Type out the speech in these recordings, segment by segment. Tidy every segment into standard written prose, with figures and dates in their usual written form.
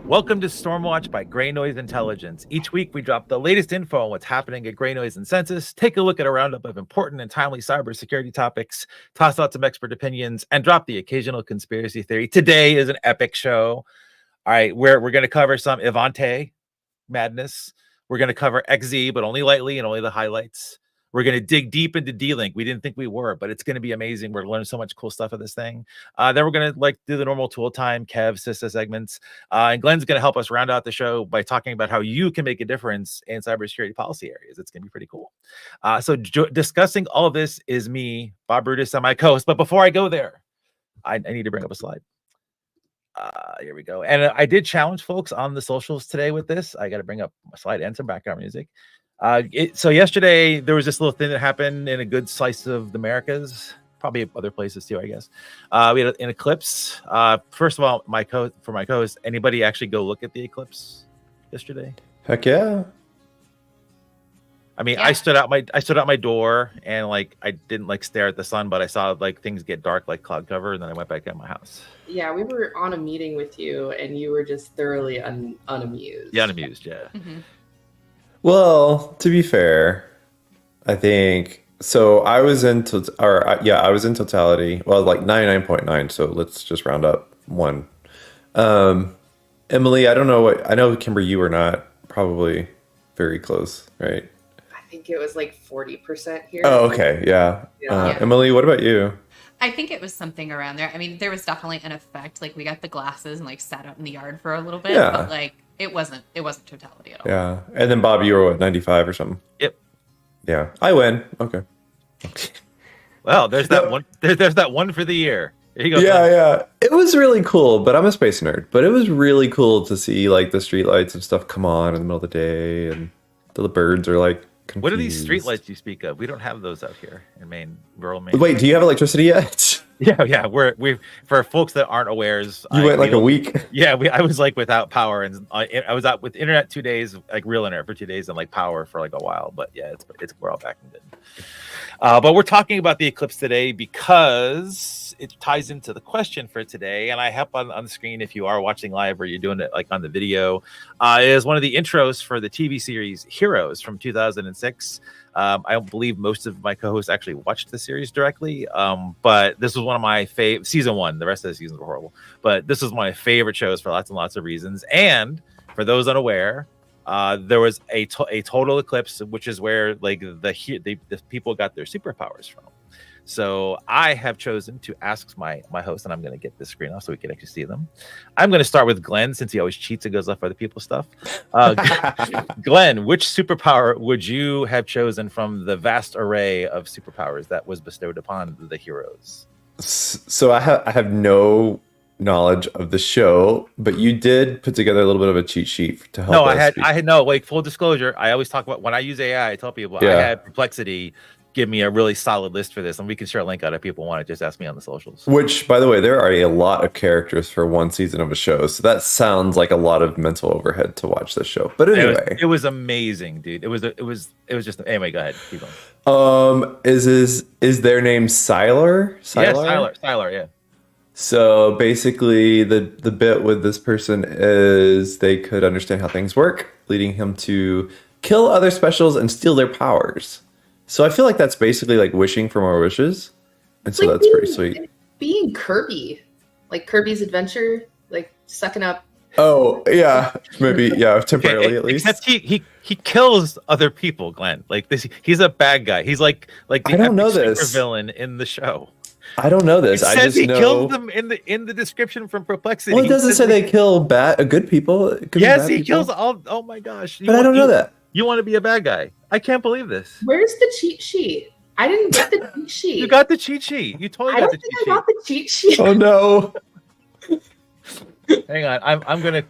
Welcome to Stormwatch by GreyNoise Intelligence. Each week we drop the latest info on what's happening at GreyNoise and Census, take a look at a roundup of important and timely cybersecurity topics, toss out some expert opinions, and drop the occasional conspiracy theory. Today is an epic show. All right, we're going to cover some Ivanti madness. We're going to cover XZ, but only lightly and only the highlights. We're going to dig deep into D-Link. We didn't think we were, but it's going to be amazing. We're going to learn so much cool stuff of this thing. Then we're going to do the normal tool time, Kev, Sissa segments. And Glenn's going to help us round out the show by talking about how you can make a difference in cybersecurity policy areas. It's going to be pretty cool. So discussing all of this is me, Bob Brutus, and my co-host. But before I go there, I need to bring up a slide. Here we go. And I did challenge folks on the socials today with this. I got to bring up a slide and some background music. So yesterday there was this little thing that happened in a good slice of the Americas, probably other places too, I guess. We had an eclipse. First of all, for my co-host, anybody actually go look at the eclipse yesterday? Heck yeah. I mean, yeah. I stood out my door and I didn't stare at the sun, but I saw things get dark like cloud cover, and then I went back in my house. Yeah, we were on a meeting with you and you were just thoroughly unamused. Yeah, unamused, yeah. Mm-hmm. Well, to be fair, I think so. I was in totality. Well, 99.9. So let's just round up one. Emily, I don't know I know, Kimber, you were not probably very close, right? I think it was 40% here. Oh, okay, yeah. Emily, what about you? I think it was something around there. I mean, there was definitely an effect. We got the glasses and sat out in the yard for a little bit, but it wasn't totality at all. Yeah. And then Bob, you were 95 or something? Yep. Yeah. I win. Okay. Well, there's that one. There's that one for the year. Here you go. Yeah. It was really cool, but I'm a space nerd. But it was really cool to see the street lights and stuff come on in the middle of the day, and the birds are confused. What are these street lights you speak of? We don't have those out here in Maine, rural Maine. Wait, do you have electricity yet? Yeah. We for folks that aren't awares. You went a week. Yeah, I was without power, and I was out with internet 2 days, real internet for 2 days, and power for a while. But yeah, we're all back in good. But we're talking about the eclipse today because it ties into the question for today, and I have on the screen if you are watching live or you're doing it on the video. Is one of the intros for the TV series Heroes from 2006. I don't believe most of my co-hosts actually watched the series directly, but this was one of my favorite. Season 1, the rest of the seasons were horrible, but this was my favorite shows for lots and lots of reasons. And for those unaware, there was a total eclipse, which is where the people got their superpowers from. So I have chosen to ask my host, and I'm going to get this screen off so we can actually see them. I'm going to start with Glenn, since he always cheats and goes off other people's stuff. Glenn, which superpower would you have chosen from the vast array of superpowers that was bestowed upon the heroes? So I have no knowledge of the show, but you did put together a little bit of a cheat sheet to help. No, I had no, full disclosure. I always talk about when I use AI, I tell people I had Perplexity give me a really solid list for this, and we can share a link out if people want to just ask me on the socials. Which, by the way, there are a lot of characters for one season of a show, so that sounds like a lot of mental overhead to watch this show. But anyway, it was amazing, dude. It was just anyway. Go ahead, keep going. Is their name Sylar? Yeah, Sylar, yeah. So basically, the bit with this person is they could understand how things work, leading him to kill other specials and steal their powers. So I feel like that's basically wishing for more wishes. And so that's pretty sweet. Being Kirby, Kirby's Adventure, sucking up. Oh, yeah. Maybe, yeah, temporarily at least. Except he kills other people, Glenn. He's a bad guy. He's the I don't know this. super villain in the show. I don't know this. It I says just he know killed them in the description from Perplexity. Well, it doesn't say they kill good people. Yes, he kills all. Oh my gosh! But I don't know that. You want to be a bad guy? I can't believe this. Where's the cheat sheet? I didn't get the cheat sheet. You got the cheat sheet. You totally got the cheat sheet. I got the cheat sheet. Oh no! Hang on, I'm gonna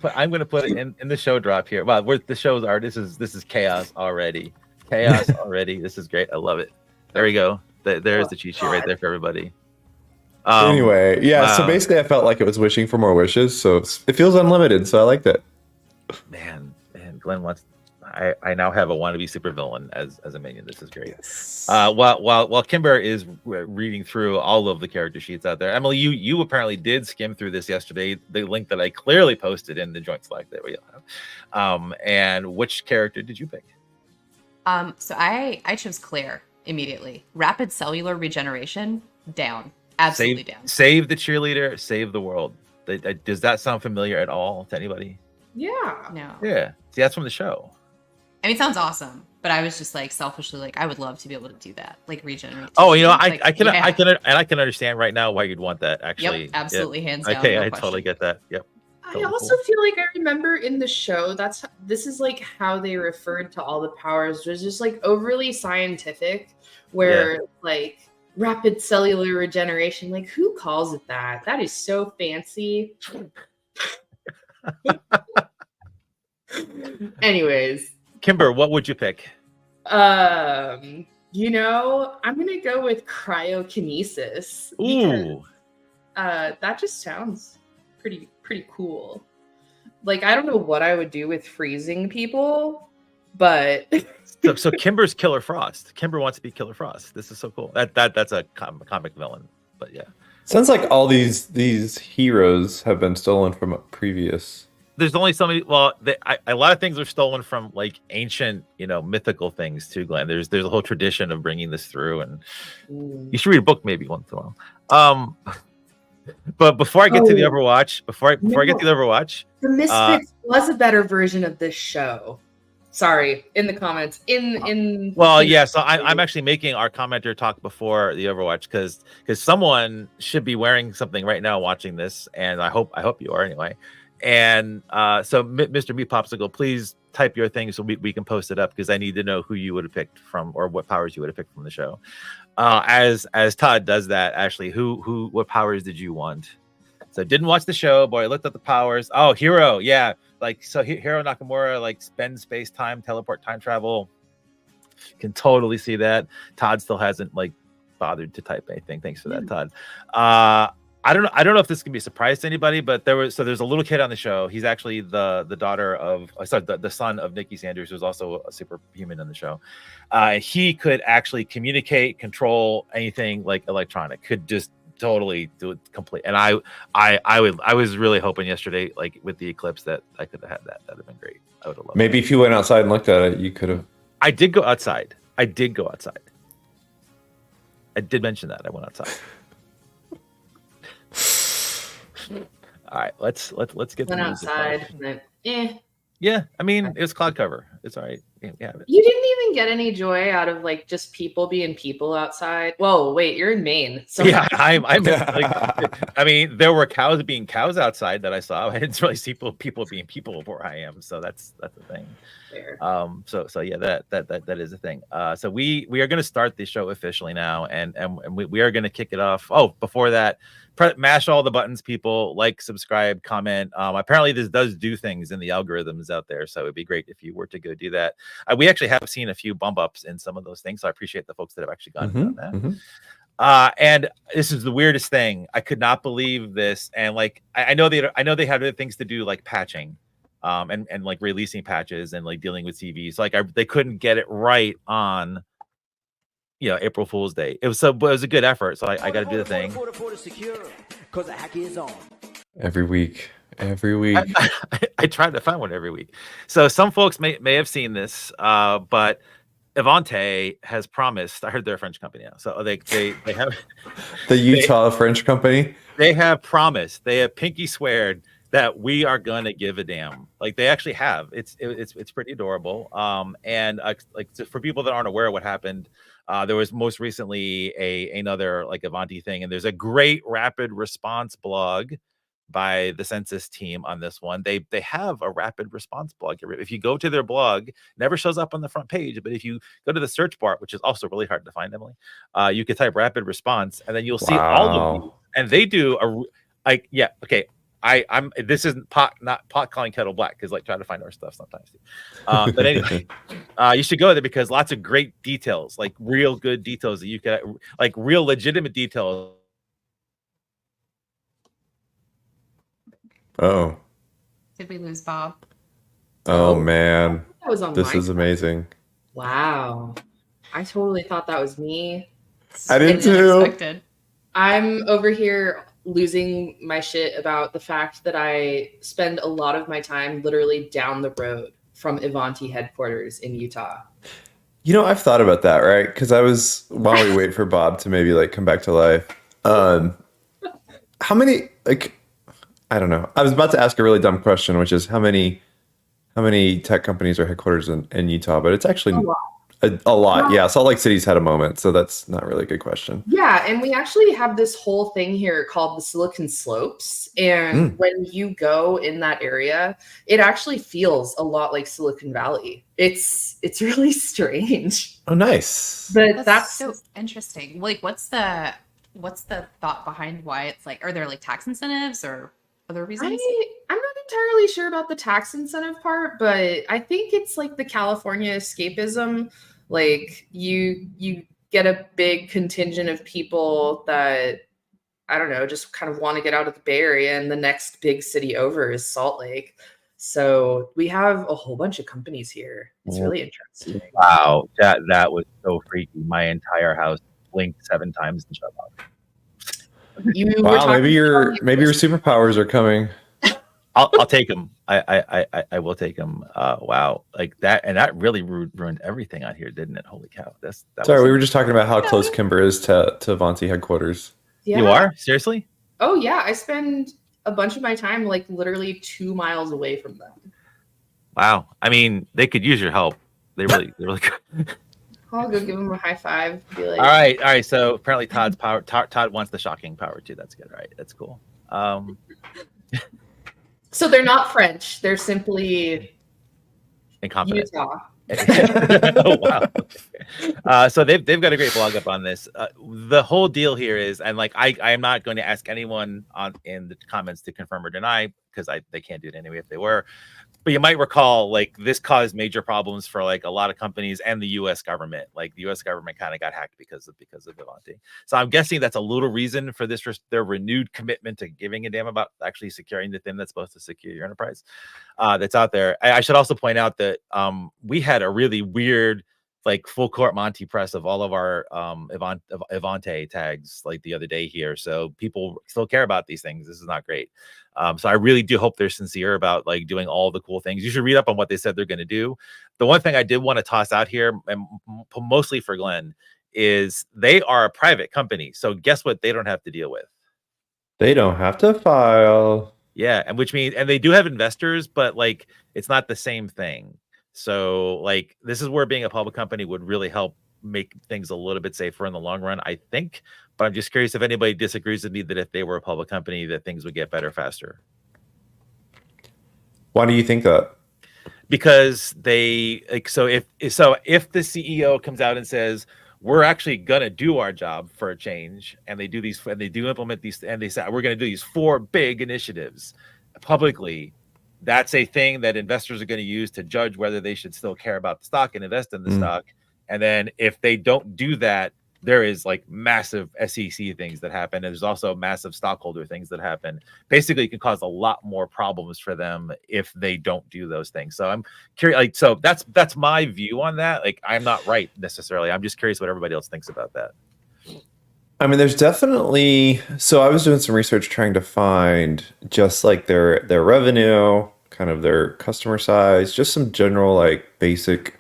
put it in the show drop here. Wow, where the shows are. This is chaos already. Chaos already. This is great. I love it. There we go. There's the cheat sheet right there for everybody. Anyway, yeah. Wow. So basically, I felt like it was wishing for more wishes. So it feels unlimited. So I liked it. Man, Glenn wants. I now have a wannabe supervillain as a minion. This is great. While Kimber is reading through all of the character sheets out there, Emily, you apparently did skim through this yesterday. The link that I clearly posted in the joint Slack that we all have. And which character did you pick? So I chose Claire immediately. Rapid cellular regeneration, down. Absolutely down. Save the cheerleader, save the world. Does that sound familiar at all to anybody? Yeah. No. Yeah. See, that's from the show. I mean, it sounds awesome, but I was just like selfishly like I would love to be able to do that, like regenerate. Oh, you know, like, I can understand right now why you'd want that. Actually, yep, absolutely, hands down. Okay, no I question. totally get that. Yep. I also feel like I remember in the show this is like how they referred to all the powers was just like overly scientific, where like rapid cellular regeneration, like who calls it that? That is so fancy. Anyways, Kimber, what would you pick? You know, I'm gonna go with cryokinesis. Ooh. That just sounds pretty cool. Like, I don't know what I would do with freezing people, but so Kimber's Killer Frost. Kimber wants to be Killer Frost. This is so cool. That's a comic villain, but yeah. Sounds like all these heroes have been stolen from a previous. There's only so many. Well, a lot of things are stolen from like ancient, mythical things too, Glenn. There's a whole tradition of bringing this through, and you should read a book maybe once in a while. But before I get to the Overwatch, before I get to the Overwatch, the Misfits was a better version of this show. Sorry, in the comments. So I'm actually making our commenter talk before the Overwatch because someone should be wearing something right now watching this, and I hope you are anyway. And so Mr. Meat Popsicle, please type your thing so we can post it up because I need to know who you would have picked from or what powers you would have picked from the show. As Todd does that, Ashley, what powers did you want? So didn't watch the show, but I looked at the powers. Oh, Hero, yeah. Like so Hero Nakamura, like spend space time, teleport, time travel. Can totally see that. Todd still hasn't like bothered to type anything. Thanks for that, Todd. I don't know if this can be a surprise to anybody, but there's a little kid on the show. He's actually the daughter of the son of Nikki Sanders, who's also a superhuman in the show. He could actually communicate, control anything like electronic. Could just totally do it complete. And I was really hoping yesterday, like with the eclipse, that I could have had that. That'd have been great. I would have loved. Maybe if you went outside and looked at it, you could have. I did go outside. I did mention that I went outside. All right, let's get went outside. And then, Yeah, I mean it was cloud cover. It's all right. Yeah. You didn't even get any joy out of like just people being people outside. Whoa, wait, you're in Maine. So yeah, I'm like, I mean, there were cows being cows outside that I saw. I didn't really see people being people where I am. So that's the thing. Fair. So yeah, that is a thing. So we are going to start the show officially now, and we are going to kick it off. Oh, before that, mash all the buttons, people. Like, subscribe, comment. Apparently this does do things in the algorithms out there, so it'd be great if you were to go do that. We actually have seen a few bump ups in some of those things, so I appreciate the folks that have actually gone and done that. And this is the weirdest thing. I could not believe this, and like I know they have other things to do, like patching. And like releasing patches and like dealing with TVs. Like they couldn't get it right on, April Fool's Day. It was a good effort. So I got to do the thing. Every week. I tried to find one every week. So some folks may have seen this, but Ivanti has promised. I heard they're a French company now, so they have the Utah French company. They have promised. They have pinky sweared that we are gonna give a damn. Like they actually have. It's pretty adorable. And like for people that aren't aware of what happened, there was most recently another like Ivanti thing, and there's a great rapid response blog by the census team on this one. They have a rapid response blog. If you go to their blog, never shows up on the front page, but if you go to the search bar, which is also really hard to find, Emily, you can type rapid response, and then you'll see all of these. And they do this isn't not pot calling kettle black, because like try to find our stuff sometimes. But anyway, you should go there because lots of great details, like real good details that you can, like real legitimate details. Oh. Did we lose Bob? Oh man. was on This my is side. amazing. Wow. I totally thought that was me. I did It's too. unexpected. I'm over here losing my shit about the fact that I spend a lot of my time literally down the road from Ivanti headquarters in Utah. You know, I've thought about that, right? Because while we wait for Bob to maybe like come back to life, how many, like, I don't know. I was about to ask a really dumb question, which is how many tech companies are headquarters in Utah? But it's actually A lot. a lot. Well, Yeah, Salt Lake City's had a moment, so that's not really a good question. yeah, and we actually have this whole thing here called the Silicon Slopes. And when you go in that area, it actually feels a lot like Silicon Valley. It's really strange. Oh, nice. But That's so interesting. Like, what's the thought behind why it's like? Are there like tax incentives or other reasons? I'm not entirely sure about the tax incentive part, but I think it's like the California escapism. Like you get a big contingent of people that, I don't know, just kind of want to get out of the Bay Area, and the next big city over is Salt Lake. So we have a whole bunch of companies here. It's really interesting. Wow, that was so freaky. My entire house blinked 7 times and shut off. Wow, maybe your superpowers are coming. I'll take them. I will take them. Wow, like that, and that really ruined everything out here, didn't it? Holy cow! Sorry, we were just talking about how close Kimber is to Avanti headquarters. Yeah. You are? Seriously? Oh yeah, I spend a bunch of my time like literally 2 miles away from them. Wow. I mean, they could use your help. They really could. I'll go give them a high five. Be like, All right. So apparently Todd wants the shocking power too. That's good. All right, that's cool. So they're not French. They're simply Incompetent. Utah. Oh wow. So they've got a great blog up on this. The whole deal here is, and like I am not going to ask anyone in the comments to confirm or deny, because they can't do it anyway if they were. But you might recall, like, this caused major problems for like a lot of companies and the U.S. government. Like the U.S. government kind of got hacked because of Ivanti. So I'm guessing that's a little reason for their renewed commitment to giving a damn about actually securing the thing that's supposed to secure your enterprise that's out there. I should also point out that we had a really weird, like, full court Monty press of all of our Ivanti tags like the other day here. So people still care about these things. This is not great. So I really do hope they're sincere about like doing all the cool things. You should read up on what they said they're going to do. The one thing I did want to toss out here, and mostly for Glenn, is they are a private company. So guess what? They don't have to deal with. They don't have to file. Yeah, and which means, and they do have investors, but like it's not the same thing. So like this is where being a public company would really help make things a little bit safer in the long run, I think. But I'm just curious if anybody disagrees with me that if they were a public company, that things would get better faster. Why do you think that? Because they like, so if the CEO comes out and says we're actually gonna do our job for a change, and they do these, and they do implement these, and they say we're gonna do these 4 big initiatives publicly, that's a thing that investors are going to use to judge whether they should still care about the stock and invest in the stock. And then if they don't do that, there is like massive SEC things that happen. And there's also massive stockholder things that happen. Basically, it can cause a lot more problems for them if they don't do those things. So I'm curious, like, so that's my view on that. Like, I'm not right necessarily. I'm just curious what everybody else thinks about that. I mean, there's definitely, so I was doing some research trying to find just like their revenue, kind of their customer size, just some general like basic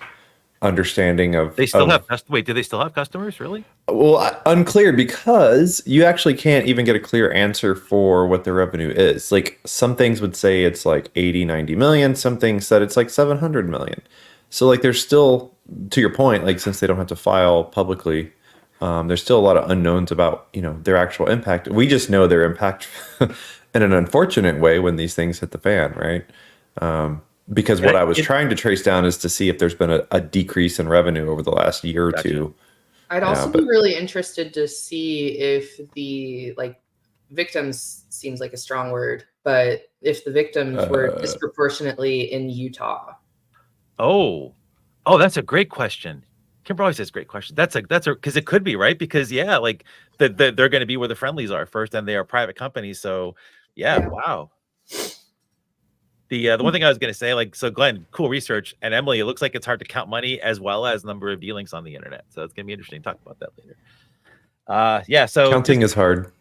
understanding of. They still have, wait, do they still have customers, really? Well, unclear, because you actually can't even get a clear answer for what their revenue is. Like some things would say it's like 80, 90 million. Some things said it's like 700 million. So like there's still, to your point, like since they don't have to file publicly, there's still a lot of unknowns about, you know, their actual impact. We just know their impact in an unfortunate way when these things hit the fan, right? Because what I was trying to trace down is to see if there's been a decrease in revenue over the last year or two. I'd also be really interested to see if the like victims seems like a strong word, but if the victims were disproportionately in Utah. Oh, that's a great question. Kimber always says great question. That's a because it could be, right? Because yeah, like they're going to be where the friendlies are first, and they are private companies. So yeah. Wow. The one thing I was going to say, like, so Glenn, cool research, and Emily, it looks like it's hard to count money as well as number of D-Links on the internet. So it's going to be interesting to talk about that later. Yeah, so Counting is hard.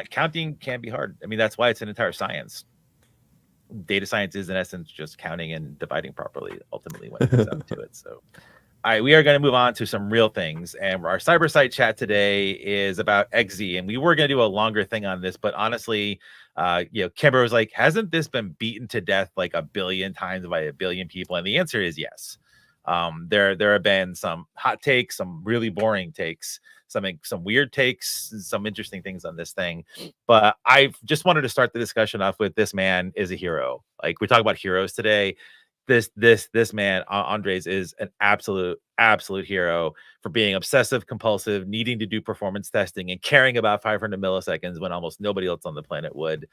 Counting can be hard. I mean, that's why it's an entire science. Data science is in essence just counting and dividing properly, ultimately, when it comes down to it. So, all right, we are going to move on to some real things. And our cyber site chat today is about XZ. And we were going to do a longer thing on this, but honestly, Kimber was like, hasn't this been beaten to death like a billion times by a billion people? And the answer is yes. There have been some hot takes, some really boring takes, some weird takes, some interesting things on this thing. But I just wanted to start the discussion off with this man is a hero. Like, we talk about heroes today. This man, Andres, is an absolute hero for being obsessive compulsive, needing to do performance testing and caring about 500 milliseconds when almost nobody else on the planet would.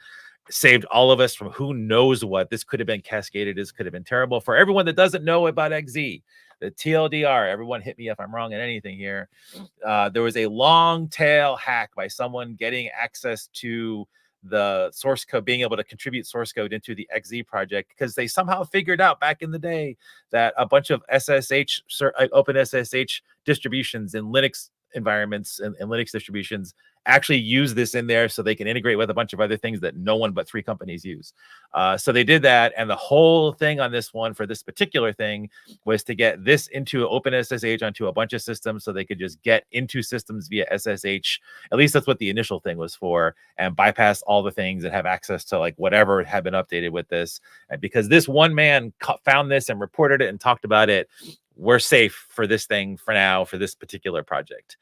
Saved all of us from who knows what. This could have been cascaded. This could have been terrible. For everyone that doesn't know about XZ, the TLDR, everyone hit me if I'm wrong in anything here. There was a long tail hack by someone getting access to the source code, being able to contribute source code into the XZ project, because they somehow figured out back in the day that a bunch of SSH, open SSH distributions in Linux environments and Linux distributions actually use this in there so they can integrate with a bunch of other things that no one but 3 companies use. So they did that. And the whole thing on this one for this particular thing was to get this into open SSH onto a bunch of systems so they could just get into systems via SSH. At least that's what the initial thing was for, and bypass all the things and have access to like whatever had been updated with this. And because this one man found this and reported it and talked about it, we're safe for this thing for now, for this particular project.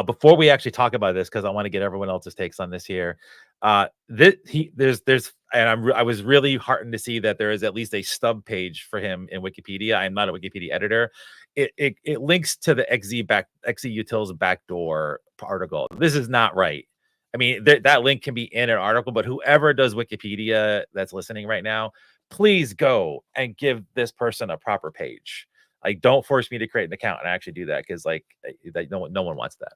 Before we actually talk about this, because I want to get everyone else's takes on this here. I was really heartened to see that there is at least a stub page for him in Wikipedia. I am not a Wikipedia editor. It links to the XZ utils backdoor article. This is not right. I mean, that link can be in an article, but whoever does Wikipedia that's listening right now, please go and give this person a proper page. Like, don't force me to create an account and actually do that, because no one wants that.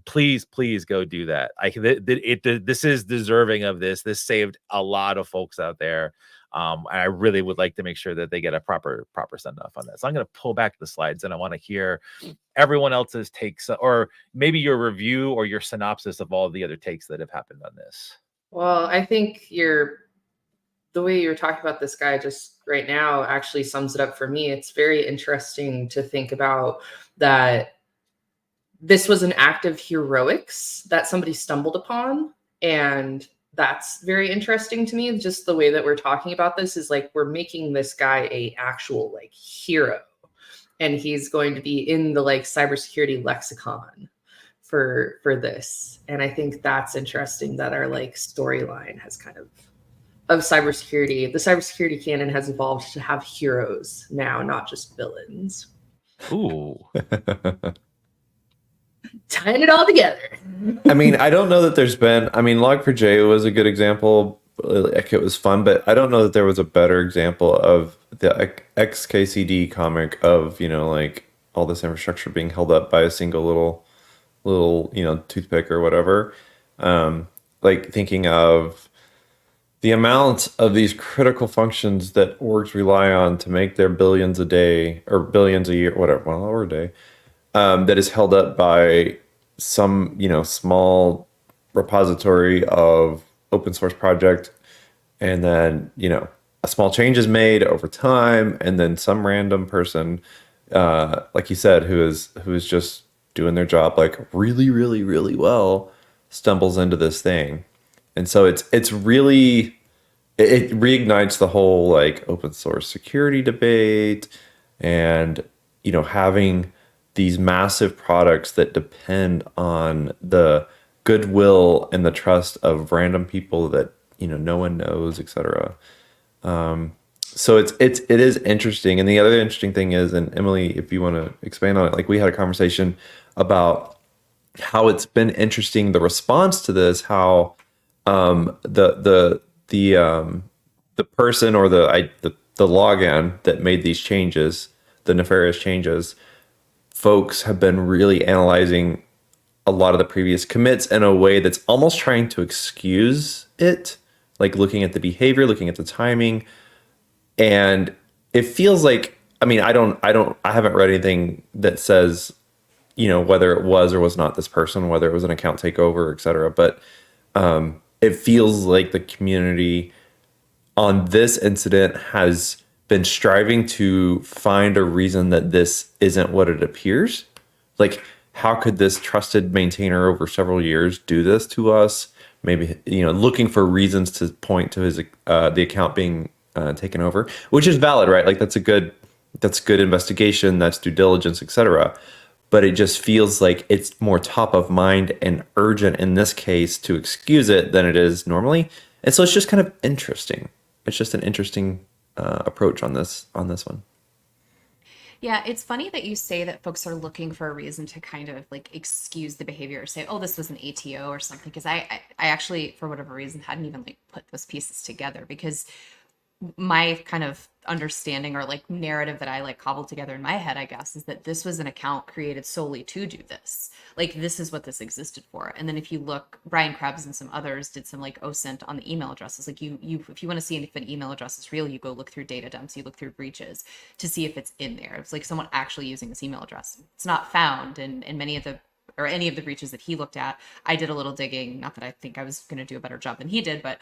Please go do that. This is deserving of this. This saved a lot of folks out there. And I really would like to make sure that they get a proper send off on that. So I'm going to pull back the slides and I want to hear everyone else's takes, or maybe your review or your synopsis of all the other takes that have happened on this. Well, I think the way you're talking about this guy just right now actually sums it up for me. It's very interesting to think about that this was an act of heroics that somebody stumbled upon. And that's very interesting to me. Just the way that we're talking about this is like, we're making this guy a actual like hero. And he's going to be in the like cybersecurity lexicon for this. And I think that's interesting that our like storyline has kind of cybersecurity, the cybersecurity canon has evolved to have heroes now, not just villains. Ooh. Tying it all together. I mean, I don't know that there's been, Log4j was a good example. Like, it was fun, but I don't know that there was a better example of the XKCD comic of, like all this infrastructure being held up by a single little, toothpick or whatever. Like, thinking of the amount of these critical functions that orgs rely on to make their billions a day or billions a year, whatever, well, or a day, that is held up by some, small repository of open source project. And then, a small change is made over time. And then some random person, like you said, who is just doing their job, like really, really, really well, stumbles into this thing. And so it's really, it reignites the whole like open source security debate, and, having these massive products that depend on the goodwill and the trust of random people that, no one knows, etc. So it is interesting. And the other interesting thing is, and Emily, if you want to expand on it, like, we had a conversation about how it's been interesting, the response to this, how the person or the login that made these changes, the nefarious changes, folks have been really analyzing a lot of the previous commits in a way that's almost trying to excuse it, like looking at the behavior, looking at the timing, and it feels like, I mean, I haven't read anything that says, whether it was or was not this person, whether it was an account takeover, et cetera. But it feels like the community on this incident has been striving to find a reason that this isn't what it appears. Like, how could this trusted maintainer over several years do this to us? Maybe, looking for reasons to point to his the account being taken over, which is valid, right? Like, that's good investigation, that's due diligence, etc. But it just feels like it's more top of mind and urgent in this case to excuse it than it is normally. And so it's just kind of interesting. It's just an interesting approach on this one. Yeah, it's funny that you say that folks are looking for a reason to kind of like excuse the behavior or say, oh, this was an ATO or something. Because I actually, for whatever reason, hadn't even like put those pieces together, because my kind of understanding or like narrative that I like cobbled together in my head, I guess, is that this was an account created solely to do this. Like, this is what this existed for. And then if you look, Brian Krebs and some others did some like OSINT on the email addresses. Like, you if you want to see if an email address is real, you go look through data dumps, you look through breaches to see if it's in there. It's like someone actually using this email address. It's not found in many of the, or any of the breaches that he looked at. I did a little digging, not that I think I was going to do a better job than he did, but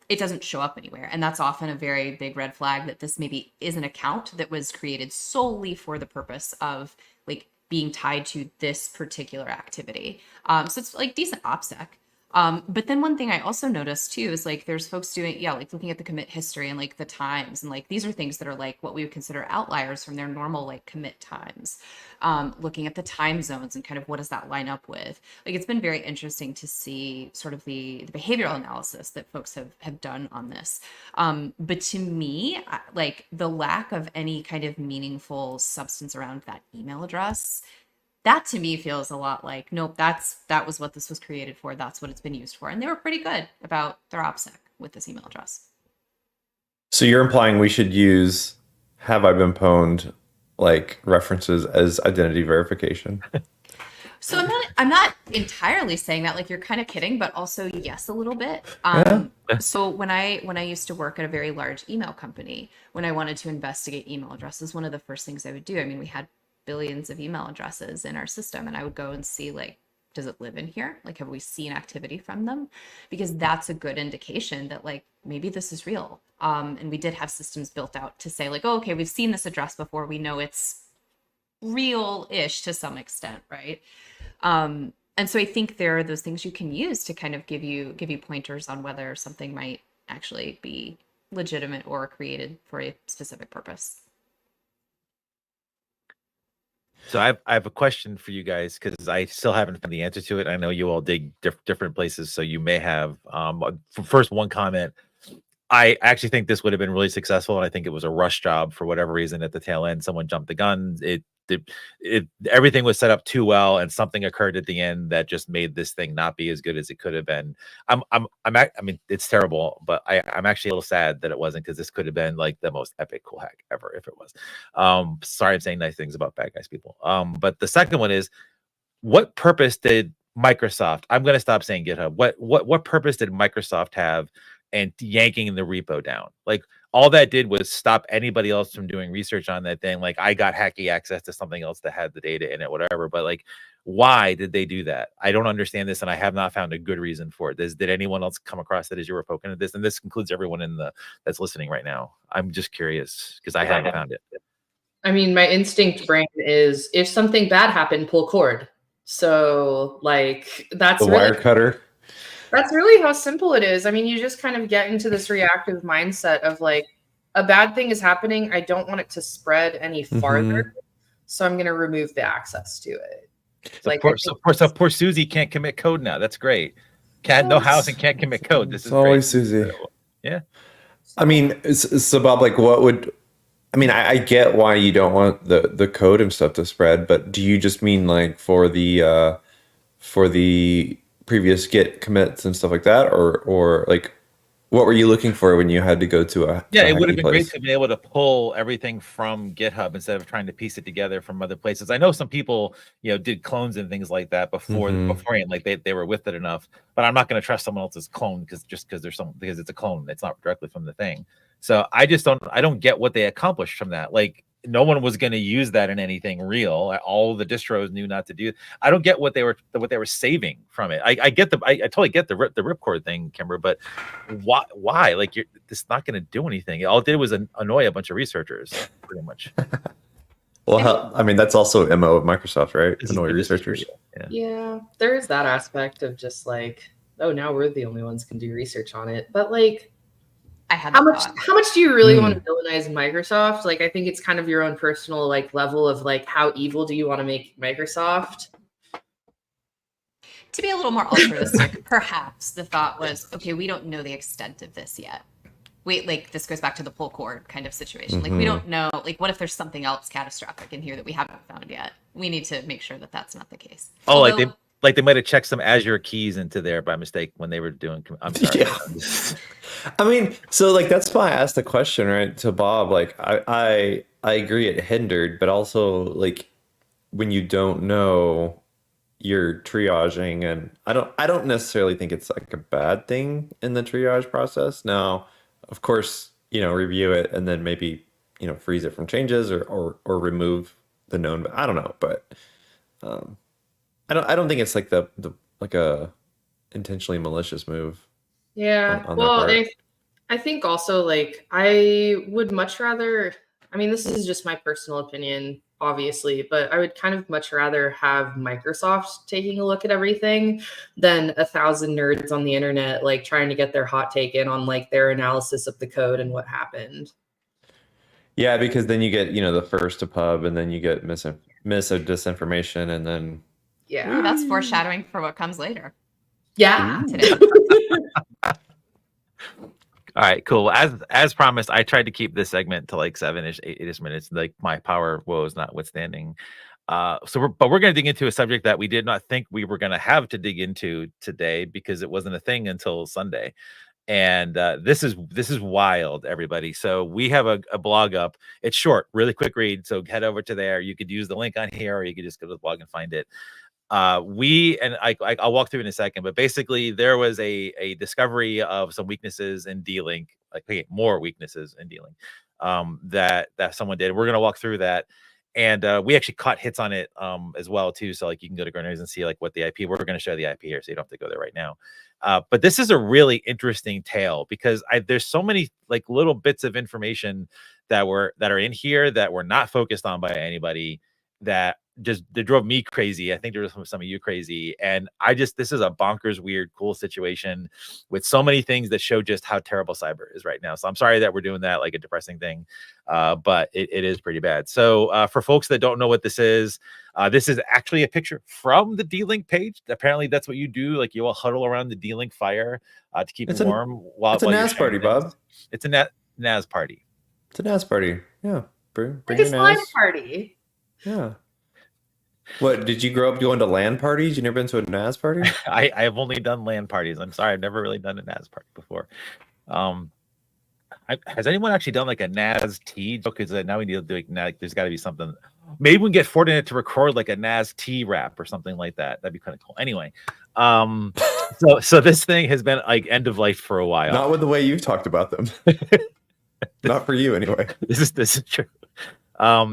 it doesn't show up anywhere. And that's often a very big red flag that this maybe is an account that was created solely for the purpose of like being tied to this particular activity. So it's like decent OPSEC. But then one thing I also noticed too is like there's folks doing, like looking at the commit history and like the times, and like these are things that are like what we would consider outliers from their normal like commit times. Looking at the time zones and kind of what does that line up with. Like, it's been very interesting to see sort of the behavioral analysis that folks have done on this. But to me, like the lack of any kind of meaningful substance around that email address, that to me feels a lot like, nope, that was what this was created for. That's what it's been used for. And they were pretty good about their OPSEC with this email address. So you're implying we should use "have I been pwned" like references as identity verification? So I'm not entirely saying that, like, you're kind of kidding, but also yes, a little bit. So when I used to work at a very large email company, when I wanted to investigate email addresses, one of the first things I would do, I mean, we had billions of email addresses in our system, and I would go and see, like, does it live in here? Like, have we seen activity from them? Because that's a good indication that like maybe this is real. And we did have systems built out to say like, oh, okay, we've seen this address before. We know it's real-ish to some extent, right? And so I think there are those things you can use to kind of give you pointers on whether something might actually be legitimate or created for a specific purpose. So I have a question for you guys, because I still haven't found the answer to it. I know you all dig different places, so you may have. First, one comment. I actually think this would have been really successful, and I think it was a rush job for whatever reason at the tail end. Someone jumped the gun. Everything was set up too well, and something occurred at the end that just made this thing not be as good as it could have been. I mean, it's terrible, but I'm actually a little sad that it wasn't, because this could have been like the most epic cool hack ever if it was. Sorry, I'm saying nice things about bad guys people. But the second one is, what purpose did Microsoft? I'm going to stop saying GitHub. What purpose did Microsoft have and yanking the repo down? Like, all that did was stop anybody else from doing research on that thing. Like, I got hacky access to something else that had the data in it, whatever. But like, why did they do that? I don't understand this, and I have not found a good reason for it. Did anyone else come across it as you were poking at this? And this includes everyone that's listening right now. I'm just curious, because I haven't found it. I mean, my instinct brain is, if something bad happened, pull cord. So like, that's the wire cutter. That's really how simple it is. I mean, you just kind of get into this reactive mindset of like, a bad thing is happening. I don't want it to spread any farther. So I'm going to remove the access to it. So like, poor Susie can't commit code now. That's great. No house and can't commit code. This is always great. Susie. Yeah. I mean, so Bob, like, I get why you don't want the code and stuff to spread, but do you just mean like for the previous Git commits and stuff like that, or like, What were you looking for when you had to go to a Yeah, to a it would have hacking been place? great to be able to pull everything from GitHub instead of trying to piece it together from other places. I know some people, did clones and things like that beforehand, like they were with it enough. But I'm not going to trust someone else's clone because it's a clone. It's not directly from the thing. So I don't get what they accomplished from that. Like no one was going to use that in anything real. All the distros knew not to do. I don't get what they were saving from it. I get I totally get the ripcord thing, Kimber, but why? Like it's not going to do anything. All it did was annoy a bunch of researchers, pretty much. Well, I mean, that's also MO of Microsoft, right? Annoy researchers. Yeah, there is that aspect of just like, oh, now we're the only ones can do research on it. But like, how much do you really want to villainize Microsoft? Like, I think it's kind of your own personal like level of like how evil do you want to make Microsoft? To be a little more altruistic, perhaps the thought was, okay, we don't know the extent of this yet. Like this goes back to the pull cord kind of situation. Like we don't know, like what if there's something else catastrophic in here that we haven't found yet? We need to make sure that that's not the case. Oh, although, like they might have checked some Azure keys into there by mistake when they were doing. I'm sorry. Yeah. I mean, so like that's why I asked the question, right, to Bob. Like I agree it hindered, but also like when you don't know, you're triaging, and I don't necessarily think it's like a bad thing in the triage process. Now, of course, review it and then maybe freeze it from changes or remove the known. I don't know, but I don't think it's like the like a intentionally malicious move. Yeah. Well, I think also like I would much rather. I mean, this is just my personal opinion, obviously, but I would kind of much rather have Microsoft taking a look at everything than 1,000 nerds on the internet like trying to get their hot take in on like their analysis of the code and what happened. Yeah, because then you get the first to pub, and then you get mis or disinformation, and then yeah, ooh, that's foreshadowing for what comes later. Yeah. Today. All right, cool. As promised, I tried to keep this segment to like 7-ish, 8-ish minutes, like my power woes notwithstanding. We're going to dig into a subject that we did not think we were going to have to dig into today because it wasn't a thing until Sunday. And this is wild, everybody. So we have a blog up. It's short, really quick read. So head over to there. You could use the link on here, or you could just go to the blog and find it. I'll walk through in a second, but basically there was a discovery of some weaknesses in D-Link, more weaknesses in D-Link that someone did. We're gonna walk through that, and we actually caught hits on it as well too. So like you can go to GreyNoise and see like what the IP. We're going to show the IP here, so you don't have to go there right now. But this is a really interesting tale because there's so many like little bits of information that are in here that were not focused on by anybody that drove me crazy. I think there was some of you crazy. And this is a bonkers, weird, cool situation with so many things that show just how terrible cyber is right now. So I'm sorry that we're doing that, like a depressing thing. But it is pretty bad. So for folks that don't know what this is actually a picture from the D-Link page. Apparently that's what you do. Like you all huddle around the D-Link fire to keep warm. It's a NAS party, Bob. It's a NAS party. It's a NAS party. Yeah. Bring like a slime party. Yeah. What, did you grow up going to LAN parties? You never been to a NAS party? I have only done LAN parties. I'm sorry, I've never really done a NAS party before. Has anyone actually done like a NAS T? Because now we need to do like there's got to be something. Maybe we can get Fortinet to record like a NAS T rap or something like that. That'd be kind of cool. Anyway, so this thing has been like end of life for a while. Not with the way you've talked about them. Not for you anyway. This is true.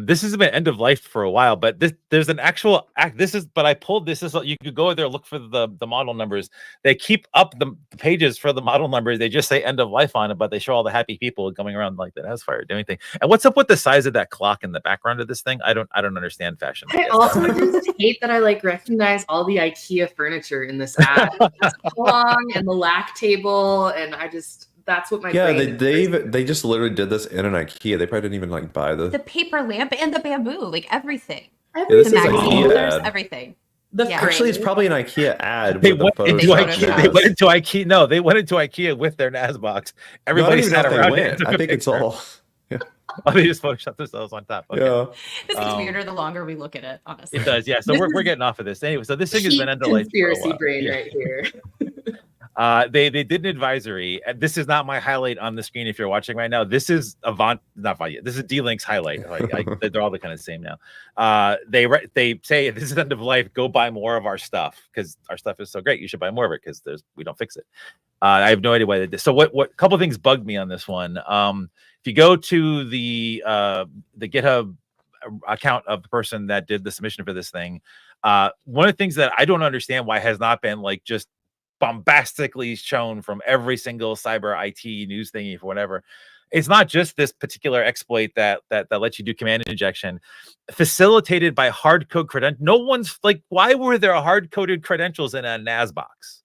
This has been end of life for a while, but there's an actual act. But I pulled this. You could go there, look for the model numbers. They keep up the pages for the model numbers. They just say end of life on it, but they show all the happy people going around like the NAS fire doing thing. And what's up with the size of that clock in the background of this thing? I don't understand fashion. I also just hate that I like recognize all the IKEA furniture in this ad. The long and the lac table, and that's what my they just literally did this in an IKEA. They probably didn't even like buy the paper lamp and the bamboo, like everything. This the is magazine holders, ad. everything. Actually, it's probably an IKEA ad. They went into IKEA. No, they went into IKEA with their NAS box. Everybody sat around it. I think it's all. Yeah. Oh, they just photoshopped themselves on top. Okay. Yeah. This gets weirder the longer we look at it, honestly. It does, yeah. So we're getting off of this anyway. So this thing has been end of life. Conspiracy brain right here. They did an advisory. And this is not my highlight on the screen if you're watching right now. This is this is D-Link's highlight. They're all the kind of same now. They say this is end of life. Go buy more of our stuff because our stuff is so great. You should buy more of it because we don't fix it. I have no idea why they did. So what couple things bugged me on this one. If you go to the GitHub account of the person that did the submission for this thing, one of the things that I don't understand why has not been like just bombastically shown from every single cyber IT news thingy for whatever. It's not just this particular exploit that lets you do command injection, facilitated by hard code credentials. No one's like, why were there hard coded credentials in a NAS box?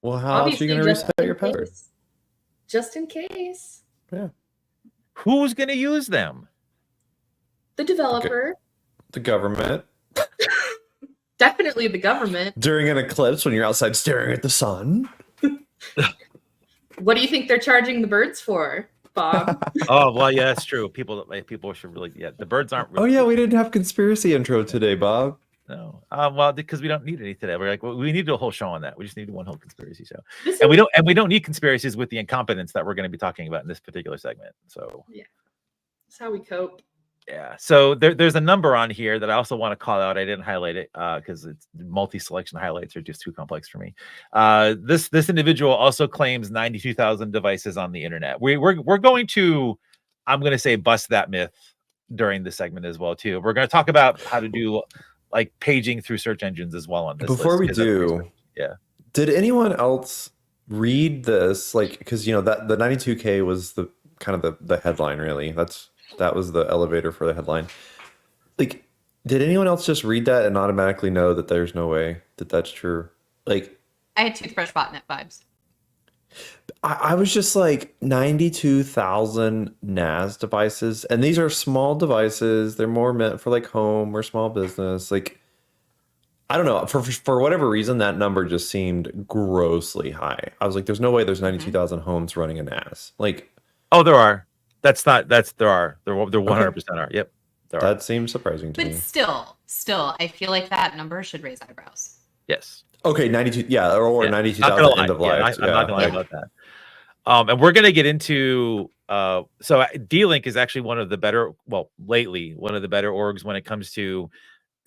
Well, how else are you going to reset your password? Just in case. Yeah. Who's going to use them? The developer. The government. Definitely the government. During an eclipse when you're outside staring at the sun. What do you think they're charging the birds for, Bob? Oh, well, yeah, that's true. People should really, the birds aren't really. Oh, yeah, we didn't have conspiracy intro today, Bob. No. Well, because we don't need any today. We're like, well, we need a whole show on that. We just need one whole conspiracy show. And we don't need conspiracies with the incompetence that we're going to be talking about in this particular segment. So yeah. That's how we cope. Yeah. So there's a number on here that I also want to call out. I didn't highlight it because it's multi-selection highlights are just too complex for me. This individual also claims 92,000 devices on the internet. We're going to, I'm going to say, bust that myth during this segment as well too. We're going to talk about how to do like paging through search engines as well on this. Before we do, yeah. Did anyone else read this? Like, because that the 92K was the kind of the headline, really. That was the elevator for the headline. Like, did anyone else just read that and automatically know that there's no way that that's true? Like, I had toothbrush botnet vibes. I was just like 92,000 NAS devices, and these are small devices. They're more meant for like home or small business. Like, I don't know. For whatever reason, that number just seemed grossly high. I was like, there's no way there's 92,000 homes running a NAS. Like, oh, there are. There are. There 100% are. Yep. That seems surprising to me. But still, I feel like that number should raise eyebrows. Yes. Okay, 92. Yeah, or 92,000 end of life. I'm not gonna lie about that. And we're gonna get into. So D-Link is actually one of the better. Well, lately, one of the better orgs when it comes to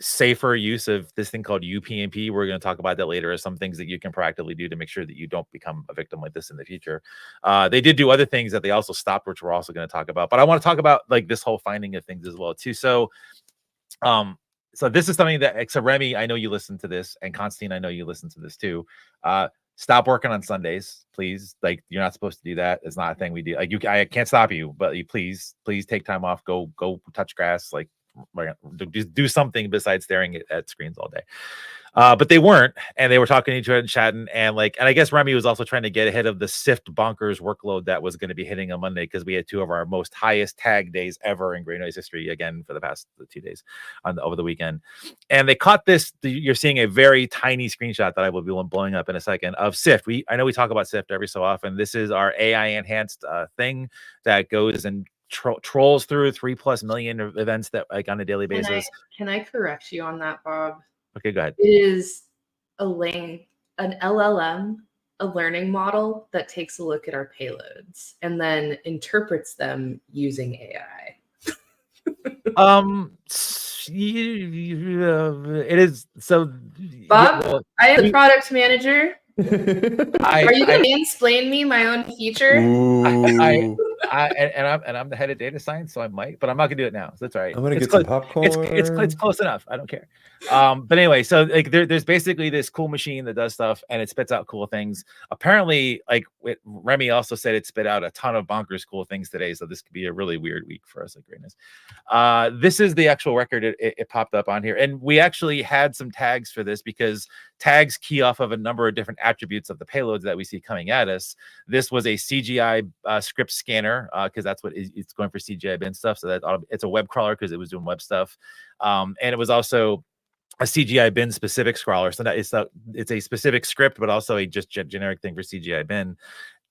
safer use of this thing called UPnP. We're going to talk about that later as some things that you can proactively do to make sure that you don't become a victim like this in the future. They did do other things that they also stopped, which we're also going to talk about. But I want to talk about like this whole finding of things as well too. So, so this is something that, so Remy, I know you listen to this, and Constantine, I know you listen to this too. Stop working on Sundays, please. Like, you're not supposed to do that. It's not a thing we do. Like, I can't stop you, but you please take time off. Go touch grass. Like, do something besides staring at screens all day. But they weren't, and they were talking to each other and chatting, and I guess Remy was also trying to get ahead of the SIFT bonkers workload that was going to be hitting on Monday, because we had two of our most highest tag days ever in GreyNoise history again for the past 2 days over the weekend. And they caught this. You're seeing a very tiny screenshot that I will be blowing up in a second of SIFT. I know we talk about SIFT every so often. This is our AI enhanced thing that goes and trolls through 3+ million events that like on a daily basis. Can I correct you on that, Bob? Okay, go ahead. It is an LLM, a learning model that takes a look at our payloads and then interprets them using AI. It is so. Bob, well, I am the product manager. Are you going to mansplain me my own feature? I'm the head of data science, so I might, but I'm not gonna do it now. So that's all right. I'm gonna get some popcorn. It's close enough. I don't care. But anyway, so like there's basically this cool machine that does stuff and it spits out cool things. Apparently, like Remy also said, it spit out a ton of bonkers cool things today. So this could be a really weird week for us at GreyNoise. This is the actual record. It popped up on here, and we actually had some tags for this because tags key off of a number of different attributes of the payloads that we see coming at us. This was a CGI script scanner because that's what it's going for, CGI bin stuff. So that it's a web crawler because it was doing web stuff, and it was also a CGI bin specific scrawler. So that it's a specific script, but also a just generic thing for CGI bin.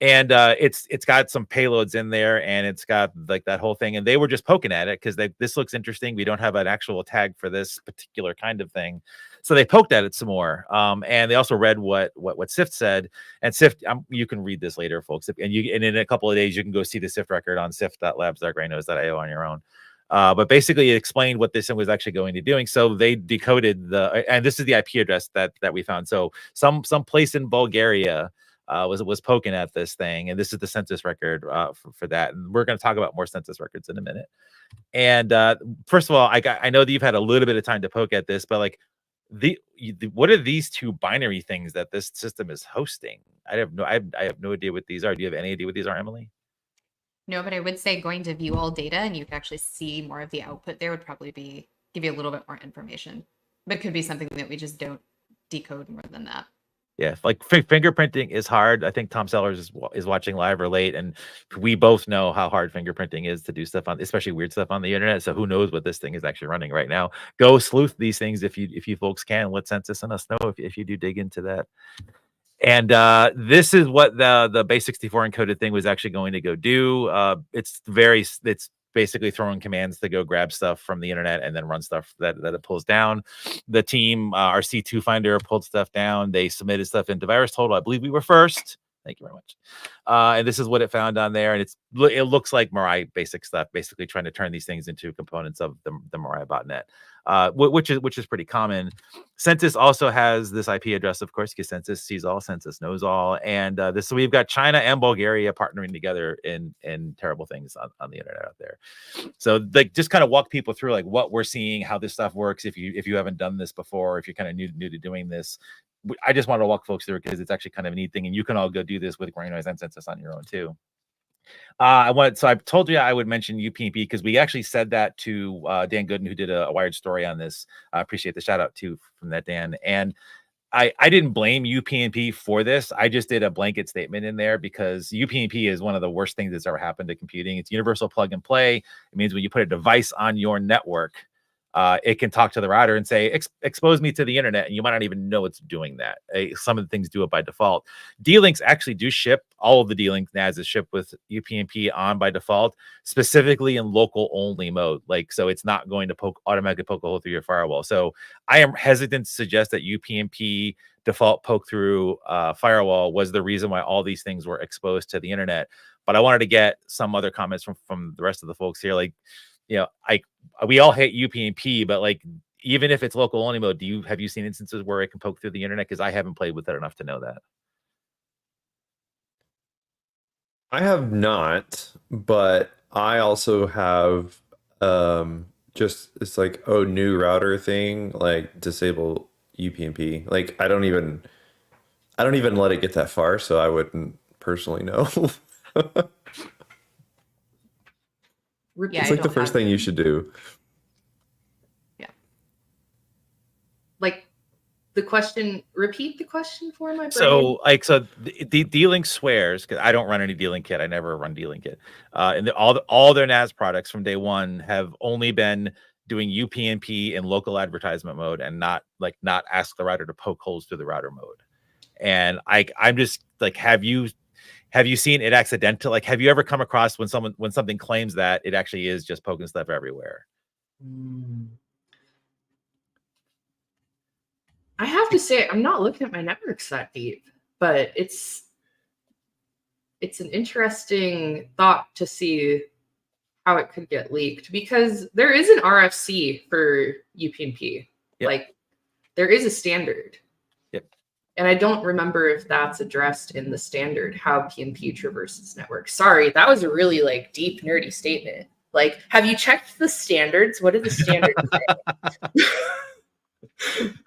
And it's got some payloads in there, and it's got like that whole thing. And they were just poking at it because this looks interesting. We don't have an actual tag for this particular kind of thing. So they poked at it some more, and they also read what SIFT said. And SIFT, you can read this later, folks, and in a couple of days you can go see the SIFT record on sift.labs.greynoise.io on your own. But basically, it explained what this thing was actually going to doing. So they decoded and this is the IP address that we found. So some place in Bulgaria was poking at this thing, and this is the census record for that. And we're going to talk about more census records in a minute. And first of all, I know that you've had a little bit of time to poke at this, but like what are these two binary things that this system is hosting? I have no idea what these are. Do you have any idea what these are, Emily? No, but I would say going to view all data and you can actually see more of the output there would probably give you a little bit more information. But it could be something that we just don't decode more than that. Yeah, like fingerprinting is hard. I think Tom Sellers is watching live or late, and we both know how hard fingerprinting is to do stuff on, especially weird stuff on the internet. So who knows what this thing is actually running right now? Go sleuth these things if you folks can. Let Census and us know if you do dig into that. And this is what the base 64 encoded thing was actually going to go do. It's basically throwing commands to go grab stuff from the internet and then run stuff that it pulls down. The team, our C2 finder, pulled stuff down. They submitted stuff into VirusTotal. I believe we were first. Thank you very much. And this is what it found on there. And it looks like Mirai basic stuff, basically trying to turn these things into components of the Mirai botnet, which is pretty common. Census also has this IP address, of course, because Census sees all, Census knows all. And so we've got China and Bulgaria partnering together in terrible things on the internet out there. So like just kind of walk people through like what we're seeing, how this stuff works. If you haven't done this before, if you're kind of new to doing this, I just want to walk folks through it because it's actually kind of a neat thing, and you can all go do this with GreyNoise and Census on your own too. So I told you I would mention UPnP because we actually said that to Dan Gooden, who did a Wired story on this. I appreciate the shout out too from that, Dan. And I didn't blame UPnP for this. I just did a blanket statement in there because UPnP is one of the worst things that's ever happened to computing. It's universal plug and play. It means when you put a device on your network, it can talk to the router and say, expose me to the internet, and you might not even know it's doing that. Some of the things do it by default. D-Links actually do ship. All of the D-Link NAS is shipped with UPnP on by default, specifically in local only mode. Like, so it's not going to automatically poke a hole through your firewall. So I am hesitant to suggest that UPnP default poke through firewall was the reason why all these things were exposed to the internet. But I wanted to get some other comments from the rest of the folks here. Like, we all hate UPnP, but like, even if it's local only mode, have you seen instances where it can poke through the internet? Because I haven't played with it enough to know that. I have not, but I also have just it's like new router thing, like disable UPnP. Like I don't even let it get that far, so I wouldn't personally know. Yeah, it's like the first thing you should do. Yeah. Like the question, repeat the question for my brain. So the D-Link swears, because I don't run any D-Link kit. I never run D-Link kit. And all their NAS products from day one have only been doing UPnP in local advertisement mode and not ask the router to poke holes through the router mode. And I'm just like, have you seen it accidental? Like, have you ever come across when something claims that it actually is just poking stuff everywhere? I have to say, I'm not looking at my networks that deep, but it's an interesting thought to see how it could get leaked, because there is an RFC for UPnP. Yep. Like there is a standard. Yep. And I don't remember if that's addressed in the standard, how PnP traverses networks. Sorry, that was a really like deep, nerdy statement. Like, have you checked the standards? What do the standards say?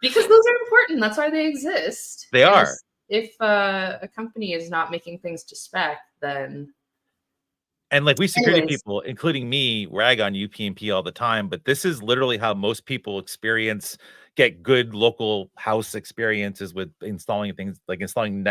Because those are important. That's why they exist. They are. If a company is not making things to spec, then... And like, we security people, including me, rag on UPnP all the time, but this is literally how most people get good local house experiences with installing things, like installing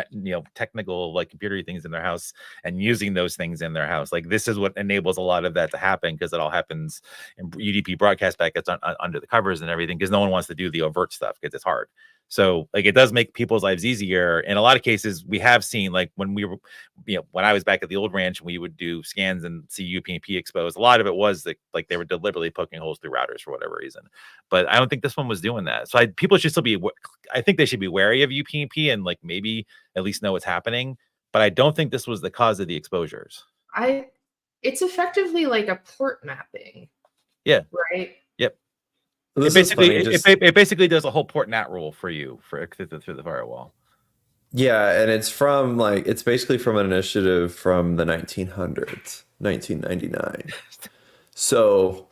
technical like computer things in their house and using those things in their house. Like, this is what enables a lot of that to happen, because it all happens in UDP broadcast packets under the covers and everything, because no one wants to do the overt stuff because it's hard. So like it does make people's lives easier. In a lot of cases, we have seen like when we were, when I was back at the old ranch and we would do scans and see UPnP exposed, a lot of it was that like they were deliberately poking holes through routers for whatever reason. But I don't think this one was doing that. So people should still be, I think they should be wary of UPnP and like maybe at least know what's happening. But I don't think this was the cause of the exposures. It's effectively like a port mapping. Yeah. Right. Yep. This it basically does a whole port NAT rule for you through the firewall. Yeah, and it's basically from an initiative from the 1900s, 1999. So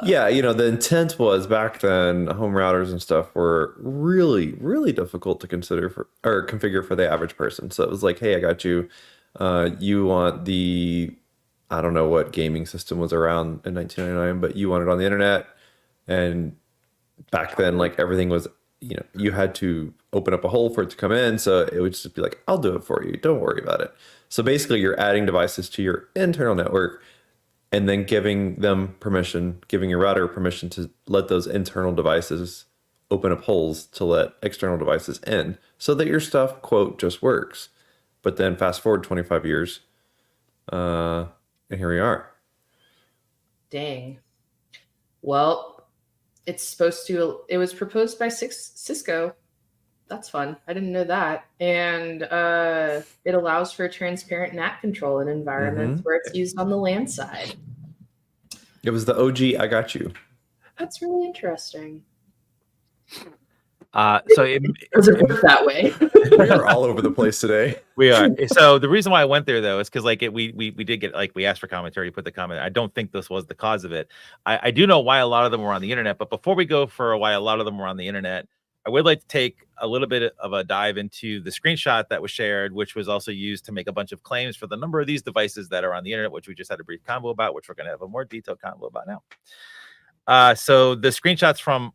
yeah, the intent was back then home routers and stuff were really, really difficult to configure for the average person. So it was like, hey, I got you. You want I don't know what gaming system was around in 1999, but you want it on the internet. And back then, like everything was, you had to open up a hole for it to come in. So it would just be like, I'll do it for you. Don't worry about it. So basically you're adding devices to your internal network and then giving your router permission to let those internal devices open up holes to let external devices in so that your stuff, quote, just works. But then fast forward 25 years, and here we are. Dang. Well, it was proposed by Cisco. That's fun. I didn't know that. And it allows for transparent NAT control in environments where it's used on the LAN side. It was the OG, I got you. That's really interesting. So it doesn't work that way. We are all over the place today. We are. So the reason why I went there though is because like we did get we asked for commentary, put the comment. I don't think this was the cause of it. I do know why a lot of them were on the internet, but before we go for why a lot of them were on the internet, I would like to take a little bit of a dive into the screenshot that was shared, which was also used to make a bunch of claims for the number of these devices that are on the internet, which we just had a brief convo about, which we're going to have a more detailed convo about now. So the screenshots from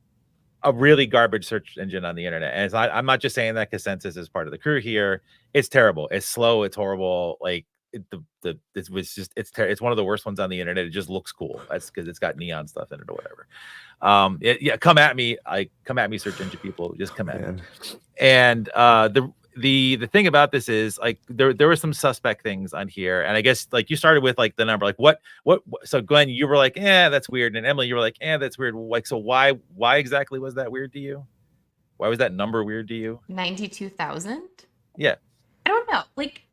a really garbage search engine on the internet. And I'm not just saying that because Census is part of the crew here. It's terrible. It's slow. It's horrible. Like it's one of the worst ones on the internet. It just looks cool. That's because it's got neon stuff in it or whatever. Come at me. Search engine people. Just come at me. And the thing about this is like there were some suspect things on here, and I guess like you started with like the number, like what so Glenn, you were like, that's weird, and Emily, you were like, that's weird. Like, so why exactly was that weird to you? Why was that number weird to you? 92,000? Yeah. I don't know. Like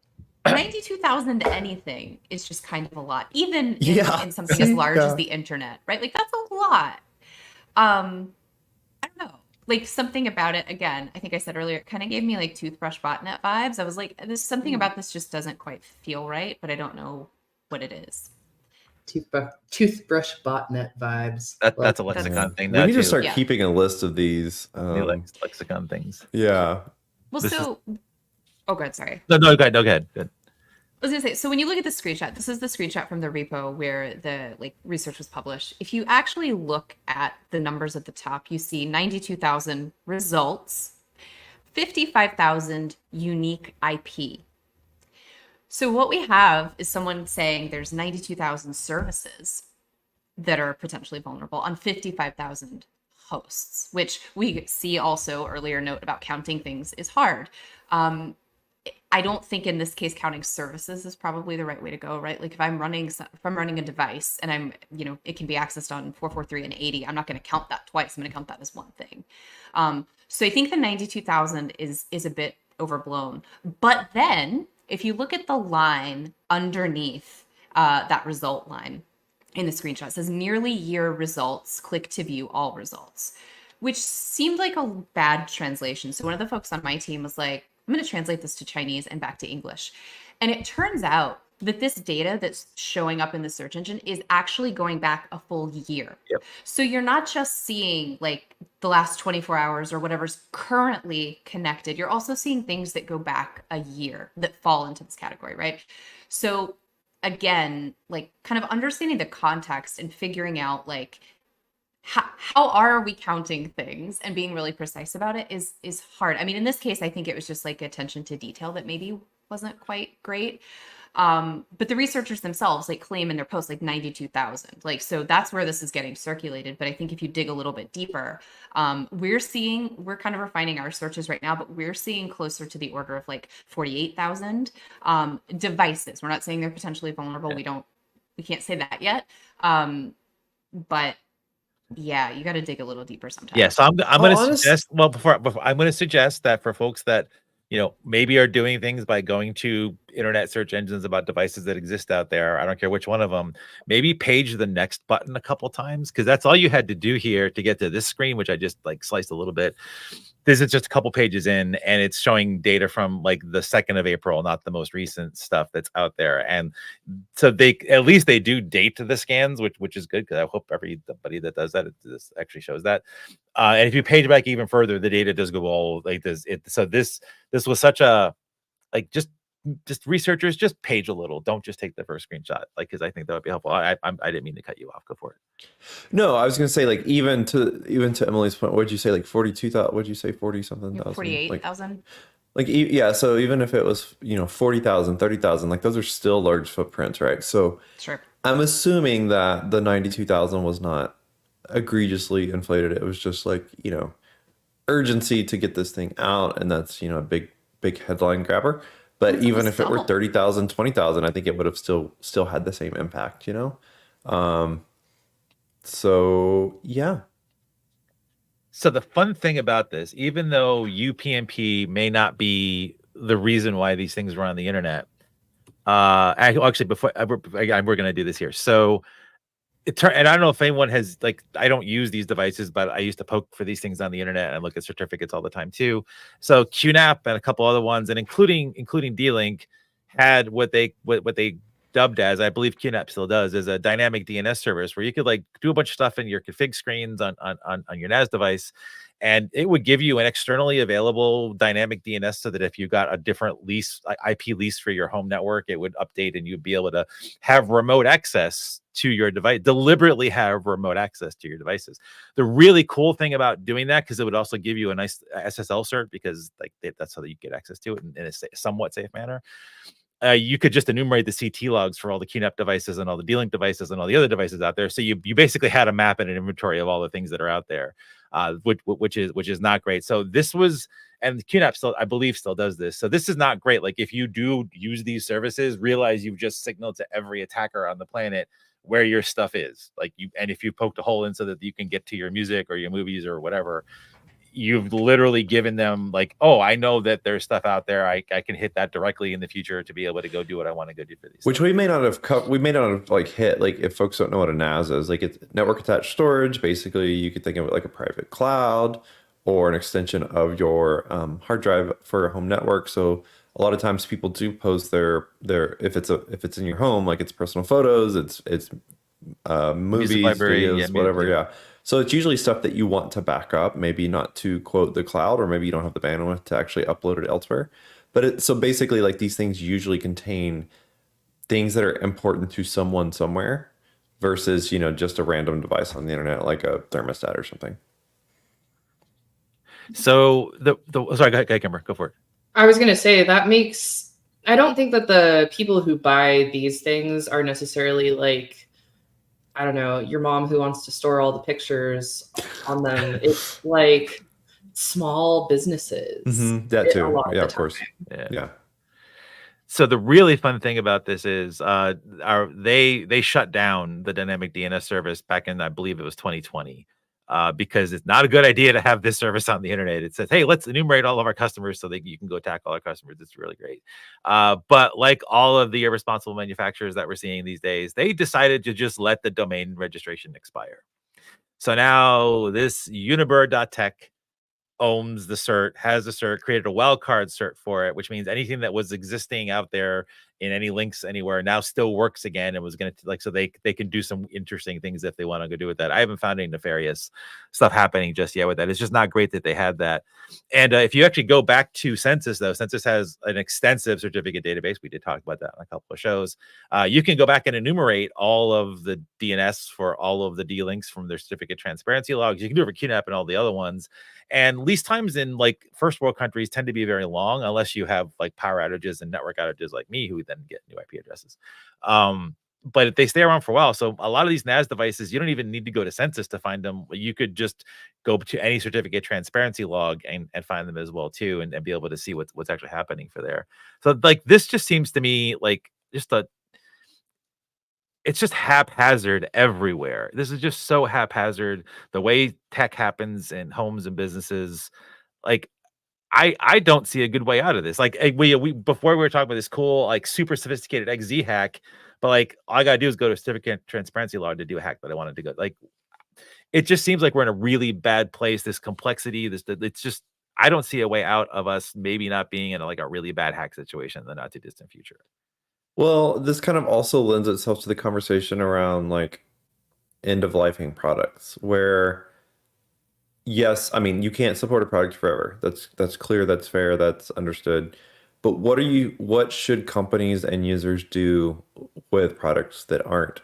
92,000 anything is just kind of a lot, even in something as large as the internet, right? Like that's a lot. I don't know. Like something about it, again, I think I said earlier, it kind of gave me like toothbrush botnet vibes. I was like, there's something about this just doesn't quite feel right, but I don't know what it is. Toothbrush botnet vibes. That's a lexicon thing. We need to start keeping a list of these lexicon things. Yeah. Well, oh, good. Sorry. No, go ahead. Good. I was gonna say, so when you look at the screenshot, this is the screenshot from the repo where the research was published. If you actually look at the numbers at the top, you see 92,000 results, 55,000 unique IP. So what we have is someone saying there's 92,000 services that are potentially vulnerable on 55,000 hosts, which we see also earlier note about counting things is hard. I don't think in this case counting services is probably the right way to go, right? Like if I'm running a device and it can be accessed on 443 and 80, I'm not going to count that twice. I'm going to count that as one thing. So I think the 92,000 is a bit overblown. But then if you look at the line underneath that result line in the screenshot, it says nearly year results, click to view all results, which seemed like a bad translation. So one of the folks on my team was like, I'm going to translate this to Chinese and back to English. And it turns out that this data that's showing up in the search engine is actually going back a full year. Yep. So you're not just seeing like the last 24 hours or whatever's currently connected. You're also seeing things that go back a year that fall into this category, right? So again, like kind of understanding the context and figuring out like, how are we counting things and being really precise about it is hard. I mean, in this case, I think it was just like attention to detail that maybe wasn't quite great. But the researchers themselves like claim in their post like 92,000. Like, so that's where this is getting circulated. But I think if you dig a little bit deeper, we're kind of refining our searches right now, but we're seeing closer to the order of like 48,000 devices. We're not saying they're potentially vulnerable. We can't say that yet. But yeah, you got to dig a little deeper sometimes. Yeah, so I'm going to suggest, well, before I'm going to suggest that for folks that, you know, maybe are doing things by going to internet search engines about devices that exist out there, I don't care which one of them, maybe page the next button a couple times, because that's all you had to do here to get to this screen, which I just like sliced a little bit. This is just a couple pages in, and it's showing data from like the 2nd of April, not the most recent stuff that's out there. And so they do date to the scans, which is good, because I hope everybody that does that, this actually shows that. And if you page back even further, the data does go all like this. So this was such a like just researchers, just page a little. Don't just take the first screenshot, like, because I think that would be helpful. I didn't mean to cut you off. Go for it. No, I was gonna say, like, even to Emily's point, what'd you say, like 42,000? What'd you say, 40 something thousand? 48,000. Like, yeah. So even if it was 40,000, 30,000, like those are still large footprints, right? So sure. I'm assuming that the 92,000 was not egregiously inflated. It was just like urgency to get this thing out, and that's a big headline grabber. But even if it were 30,000, 20,000, I think it would have still had the same impact, So yeah. So the fun thing about this, even though UPnP may not be the reason why these things run on the internet, actually, before we're going to do this here. So and I don't know if anyone has, like, I don't use these devices, but I used to poke for these things on the internet and look at certificates all the time too. So QNAP and a couple other ones, and including D-Link, had what they dubbed as, I believe QNAP still does, is a dynamic DNS service where you could like do a bunch of stuff in your config screens on your NAS device, and it would give you an externally available dynamic DNS, so that if you got a different lease, IP lease for your home network, it would update and you'd be able to have remote access to your device, deliberately have remote access to your devices. The really cool thing about doing that, because it would also give you a nice SSL cert, because like that's how you get access to it in a somewhat safe manner. You could just enumerate the CT logs for all the QNAP devices and all the D-Link devices and all the other devices out there. So you basically had a map and an inventory of all the things that are out there, which is not great. So this was, and QNAP still, I believe, still does this. So this is not great. Like, if you do use these services, realize you've just signaled to every attacker on the planet where your stuff is. Like, and if you poked a hole in so that you can get to your music or your movies or whatever, you've literally given them like, oh, I know that there's stuff out there. I can hit that directly in the future to be able to go do what I want to go do for these. Which we may not have like hit, like, if folks don't know what a NAS is, like, it's network attached storage. Basically, you could think of it like a private cloud or an extension of your hard drive for a home network. So a lot of times people do post their if it's in your home, like it's personal photos, it's movies, library, videos, whatever. Yeah. So it's usually stuff that you want to back up, maybe not to quote the cloud, or maybe you don't have the bandwidth to actually upload it elsewhere. But so basically, like, these things usually contain things that are important to someone somewhere versus, just a random device on the internet, like a thermostat or something. So sorry, go ahead, Kimber, go for it. I was going to say I don't think that the people who buy these things are necessarily like, I don't know, your mom who wants to store all the pictures on them. It's like small businesses. Mm-hmm. That too. Yeah, of course. Yeah. So the really fun thing about this is they shut down the dynamic DNS service back in, I believe it was 2020. Because it's not a good idea to have this service on the internet. It says, hey, let's enumerate all of our customers so that you can go attack all our customers. It's really great. But like all of the irresponsible manufacturers that we're seeing these days, they decided to just let the domain registration expire. So now this unibird.tech owns the cert, has the cert, created a wildcard cert for it, which means anything that was existing out there in any links anywhere now still works again, and was going to, like, so they can do some interesting things if they want to go do with that. I haven't found any nefarious stuff happening just yet with that. It's just not great that they had that. And if you actually go back to Census, though, Census has an extensive certificate database. We did talk about that on a couple of shows. You can go back and enumerate all of the DNS for all of the D-Links from their certificate transparency logs. You can do it for QNAP and all the other ones. And lease times in like first world countries tend to be very long, unless you have like power outages and network outages like me, who then get new IP addresses. But they stay around for a while. So a lot of these NAS devices, you don't even need to go to Census to find them. You could just go to any certificate transparency log and find them as well too, and be able to see what's actually happening for there. So like this just seems to me like it's just haphazard everywhere. This is just so haphazard. The way tech happens in homes and businesses, like I don't see a good way out of this. Like we before we were talking about this cool, like super sophisticated XZ hack, but like all I gotta do is go to a certificate transparency log to do a hack that I wanted to go. Like it just seems like we're in a really bad place. This complexity, it's just I don't see a way out of us maybe not being in like a really bad hack situation in the not too distant future. Well, this kind of also lends itself to the conversation around like end of lifing products, where yes, I mean you can't support a product forever. That's clear, that's fair, that's understood. But what should companies and users do with products that are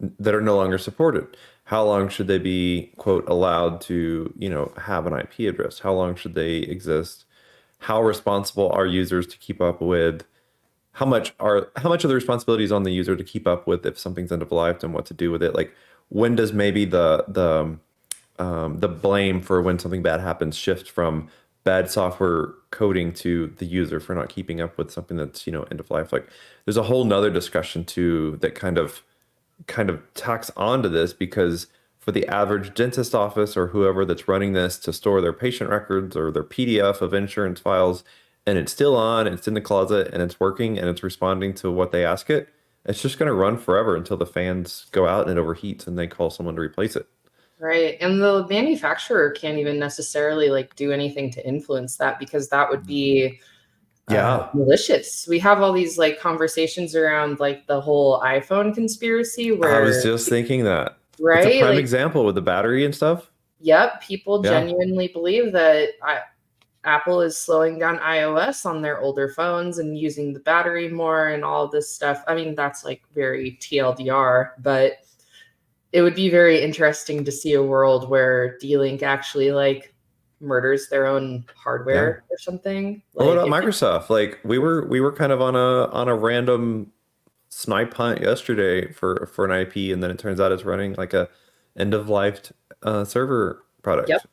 no longer supported? How long should they be, quote, allowed to, have an IP address? How long should they exist? How responsible are users to keep up with? How much of the responsibility is on the user to keep up with if something's end of life and what to do with it? Like when does maybe the blame for when something bad happens shift from bad software coding to the user for not keeping up with something that's end of life? Like there's a whole nother discussion too that kind of tacks onto this, because for the average dentist office or whoever that's running this to store their patient records or their PDF of insurance files, and it's still on, it's in the closet, and it's working, and it's responding to what they ask it, it's just going to run forever until the fans go out and it overheats and they call someone to replace it. Right. And the manufacturer can't even necessarily like do anything to influence that, because that would be malicious. We have all these like conversations around like the whole iPhone conspiracy where I was just thinking that. right. It's a prime like, example with the battery and stuff. Yep. People genuinely believe that Apple is slowing down iOS on their older phones and using the battery more and all of this stuff. I mean, that's like very TLDR, but it would be very interesting to see a world where D-Link actually like murders their own hardware or something. Like, what about Microsoft? Like we were kind of on a random snipe hunt yesterday for an IP, and then it turns out it's running like a end of life server product. Yep.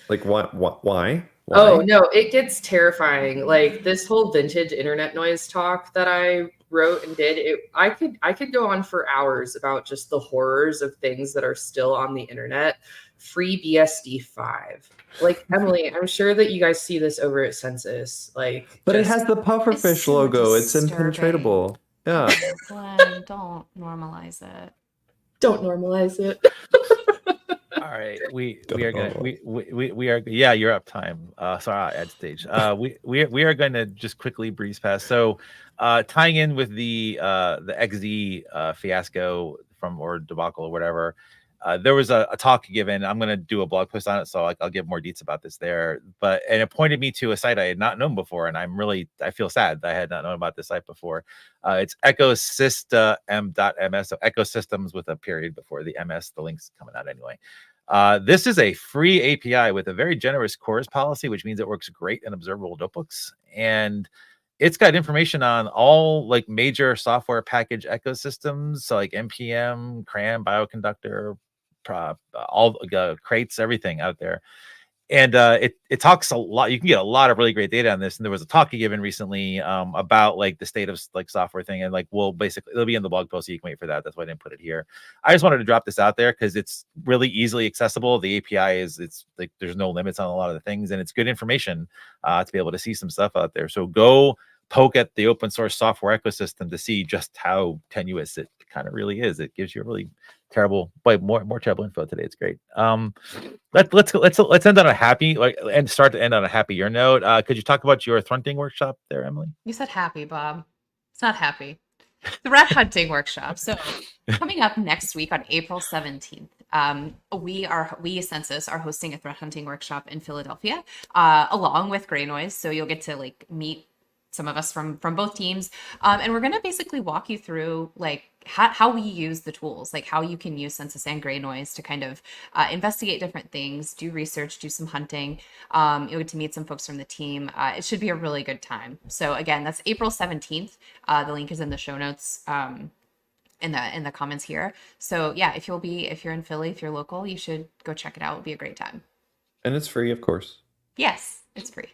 Like why? Oh no, it gets terrifying. Like this whole vintage internet noise talk that I wrote and did, I could go on for hours about just the horrors of things that are still on the internet. Free BSD5. Like Emily, I'm sure that you guys see this over at Census. Like, but it has the pufferfish logo. It's impenetrable. Yeah. Glenn, don't normalize it. Don't normalize it. All right, we are yeah, you're up time. Sorry, at stage. We are going to just quickly breeze past. So, tying in with the XZ fiasco or debacle or whatever, there was a talk given. I'm going to do a blog post on it, so I'll give more deets about this there. And it pointed me to a site I had not known before, and I feel sad that I had not known about this site before. It's ecosystem.ms, so ecosystems with a period before the MS. The link's coming out anyway. This is a free API with a very generous CORS policy, which means it works great in observable notebooks, and it's got information on all like major software package ecosystems, so like npm, CRAN, bioconductor, all crates, everything out there. And it talks a lot. You can get a lot of really great data on this. And there was a talk given recently about like the state of like software thing, and like basically it'll be in the blog post, so you can wait for that. That's why I didn't put it here. I just wanted to drop this out there because it's really easily accessible. The API it's like there's no limits on a lot of the things, and it's good information to be able to see some stuff out there. So go poke at the open source software ecosystem to see just how tenuous it kind of really is. It gives you a really terrible, but more terrible info today. It's great. Let's end on a happy and start to end on a happier note. Could you talk about your thrunting workshop there, Emily? You said happy, Bob. It's not happy. The rat hunting workshop. So coming up next week on April 17th, we Census are hosting a threat hunting workshop in Philadelphia, along with GreyNoise. So you'll get to like meet some of us from both teams, and we're going to basically walk you through like how we use the tools, like how you can use Census and GreyNoise to kind of investigate different things, do research, do some hunting, you know, to meet some folks from the team. It should be a really good time. So again, that's April 17th. The link is in the show notes. In the comments here. So yeah, if you're in Philly, if you're local, you should go check it out. It'll be a great time. And it's free, of course. Yes, it's free.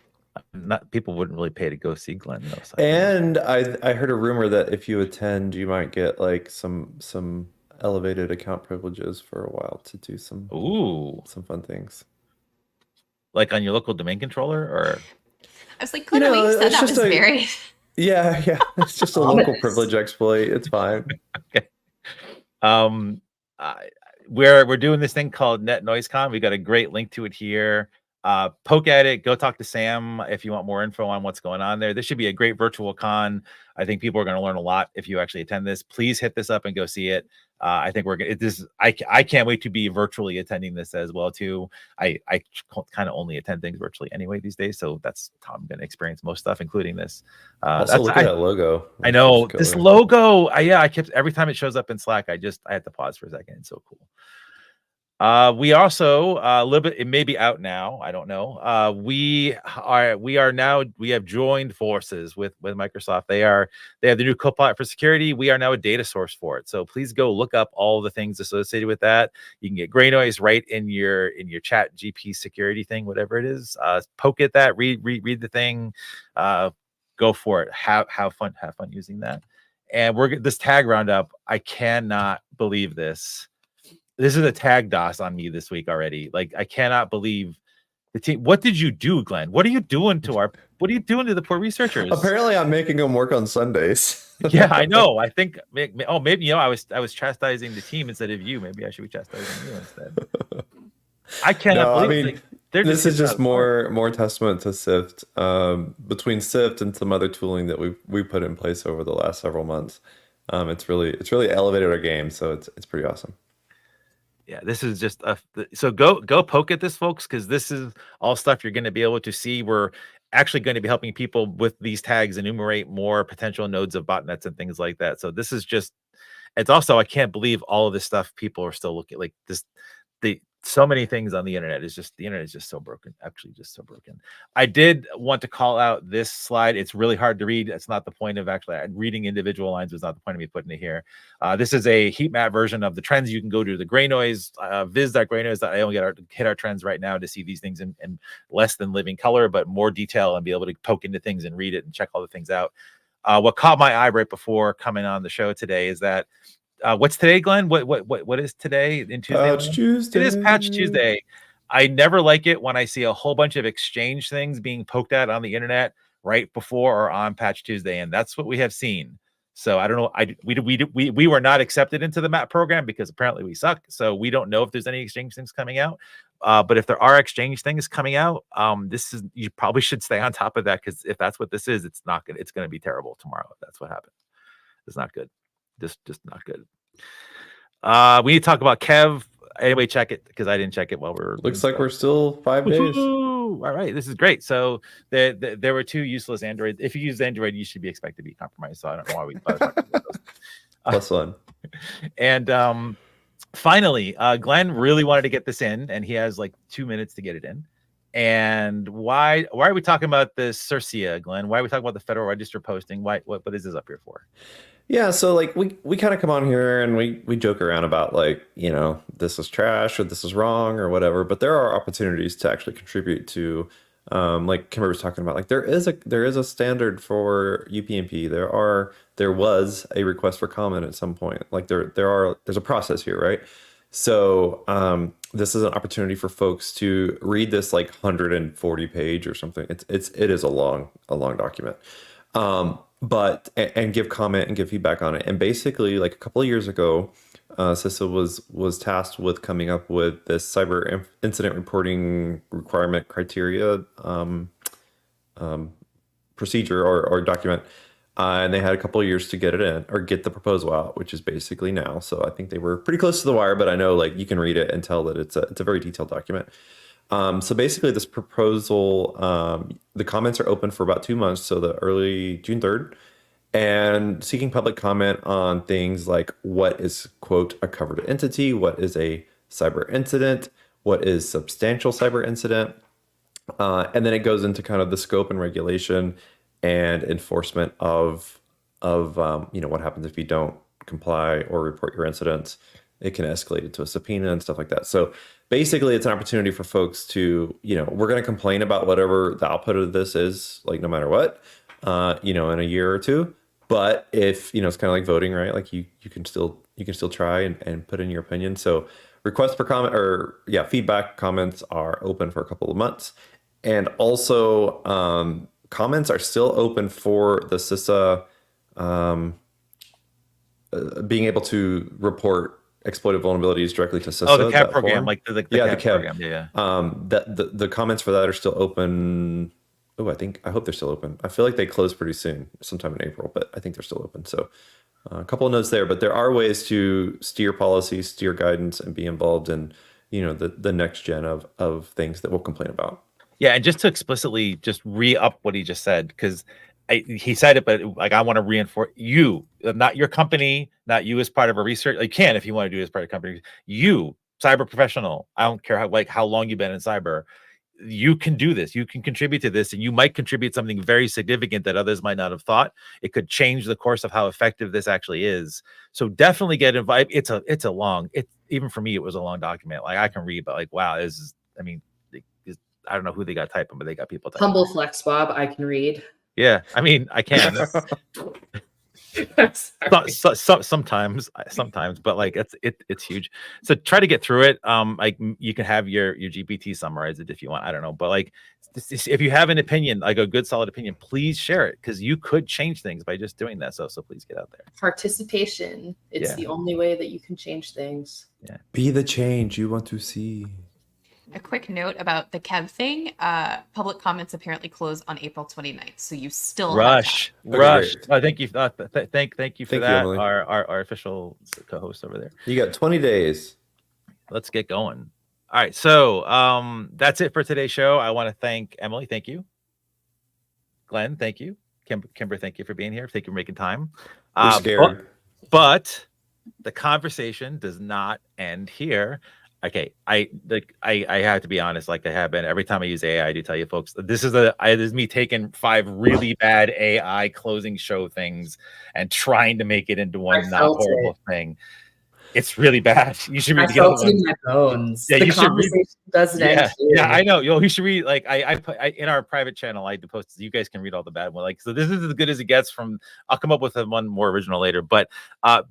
Not people wouldn't really pay to go see Glenn though. So And I heard a rumor that if you attend, you might get like some elevated account privileges for a while to do some fun things. Like on your local domain controller, or I was like, Glenn, what you said that was very. Yeah, it's just a local privilege exploit. It's fine. Okay. We're doing this thing called Net NoiseCon. We got a great link to it here. Poke at it. Go talk to Sam if you want more info on what's going on there. This should be a great virtual con. I think people are going to learn a lot if you actually attend this. Please hit this up and go see it. I think we're gonna. I can't wait to be virtually attending this as well too. I kind of only attend things virtually anyway these days, so that's how I'm going to experience most stuff, including this. Also, look at that logo. I know this logo. I kept every time it shows up in Slack. I had to pause for a second. It's so cool. We also a little bit. It may be out now. I don't know. We have joined forces with Microsoft. They have the new Copilot for security. We are now a data source for it. So please go look up all the things associated with that. You can get GreyNoise right in your chat GP security thing, whatever it is. Poke at that. Read the thing. Go for it. Have fun using that. And this tag roundup. I cannot believe this. This is a tag DOS on me this week already. Like, I cannot believe the team. What did you do, Glenn? What are you doing to the poor researchers? Apparently, I'm making them work on Sundays. Yeah, I know. I think, maybe, I was chastising the team instead of you. Maybe I should be chastising you instead. I cannot believe this is just more testament to SIFT. Between SIFT and some other tooling that we put in place over the last several months, it's really elevated our game. So it's pretty awesome. Yeah, this is just so go poke at this, folks, because this is all stuff you're going to be able to see. We're actually going to be helping people with these tags enumerate more potential nodes of botnets and things like that. So this is just, it's also, I can't believe all of this stuff people are still looking like this. So many things on the internet is just, the internet is just so broken, actually just so broken. I did want to call out this slide. It's really hard to read. It's not the point of actually reading individual lines was not the point of me putting it here. This is a heat map version of the trends. You can go to the GreyNoise, viz.greynoise.io, hit our trends right now to see these things in less than living color, but more detail, and be able to poke into things and read it and check all the things out. What caught my eye right before coming on the show today is that what's today, Glenn? What is today? In Tuesday? Patch Tuesday. It is Patch Tuesday. I never like it when I see a whole bunch of exchange things being poked at on the internet right before or on Patch Tuesday, and that's what we have seen. So I don't know. We were not accepted into the MAP program because apparently we suck. So we don't know if there's any exchange things coming out. But if there are exchange things coming out, you probably should stay on top of that, because if that's what this is, it's not good. It's going to be terrible tomorrow if that's what happens. It's not good. Just not good. We need to talk about Kev. Anyway, check it, because I didn't check it while we were. Looks like we're still 5 days. All right, this is great. So there were 2 useless Androids. If you use Android, you should be expected to be compromised. So I don't know why we. Plus one. And finally, Glenn really wanted to get this in, and he has like 2 minutes to get it in. And why are we talking about this Cercia, Glenn? Why are we talking about the Federal Register posting? What is this up here for? Yeah, so like we kind of come on here and we joke around about, like, this is trash or this is wrong or whatever, but there are opportunities to actually contribute to, like Kimber was talking about, like there is a standard for UPnP. There was a request for comment at some point. Like there's a process here, right? So this is an opportunity for folks to read this like 140 page or something. It is a long document. But give comment and give feedback on it. And basically, like a couple of years ago, CISA was tasked with coming up with this cyber incident reporting requirement criteria procedure or document. And they had a couple of years to get it in, or get the proposal out, which is basically now. So I think they were pretty close to the wire, but I know like you can read it and tell that it's a very detailed document. So basically, this proposal, the comments are open for about 2 months, so the early June 3rd, and seeking public comment on things like what is, quote, a covered entity, what is a cyber incident, what is substantial cyber incident, and then it goes into kind of the scope and regulation and enforcement of what happens if you don't comply or report your incidents. It can escalate into a subpoena and stuff like that. So basically, it's an opportunity for folks to, we're going to complain about whatever the output of this is, like no matter what, in a year or two. But if, it's kind of like voting, right? Like you can still try and put in your opinion. So requests for comment feedback comments are open for a couple of months. And also comments are still open for the CISA being able to report exploited vulnerabilities directly to CISA. Oh, the CAB program, form. like the CAB program. Yeah. The comments for that are still open. Oh, I hope they're still open. I feel like they close pretty soon, sometime in April, but I think they're still open. So a couple of notes there, but there are ways to steer policy, steer guidance, and be involved in, the next gen of things that we'll complain about. Yeah, and just to explicitly just re-up what he just said, because he said it, but like I want to reinforce you, not your company, not you as part of a research. You can if you want to do it as part of a company. You, cyber professional, I don't care how long you've been in cyber, you can do this. You can contribute to this, and you might contribute something very significant that others might not have thought. It could change the course of how effective this actually is. So definitely get invited. It's a long. Even for me, it was a long document. Like I can read, but like wow, I don't know who they got typing, but they got people typing. Humble flex, Bob. I can read. Yeah, I mean, I can. Sometimes, but like it's huge. So try to get through it. Like you can have your GPT summarize it if you want. I don't know, but like if you have an opinion, like a good solid opinion, please share it because you could change things by just doing that. So please get out there. Participation. It's the only way that you can change things. Yeah. Be the change you want to see. A quick note about the Kev thing. Public comments apparently close on April 29th, so you still rush. Okay, Oh, thank you. Thank you for that. Emily. Our official co-host over there. You got 20 days. Let's get going. All right, so that's it for today's show. I want to thank Emily. Thank you. Glenn, thank you. Kimber, thank you for being here. Thank you for making time. We're scared. But the conversation does not end here. Okay, I have to be honest, like I have been every time I use AI. I do tell you folks, this is me taking 5 really bad AI closing show things and trying to make it into one not horrible thing. It's really bad. You should read the other one. In my bones. Yeah, the you should read. Doesn't end here. Yeah, I know. You should read. Like I put in our private channel. I post. You guys can read all the bad one. Like so, this is as good as it gets. I'll come up with one more original later. But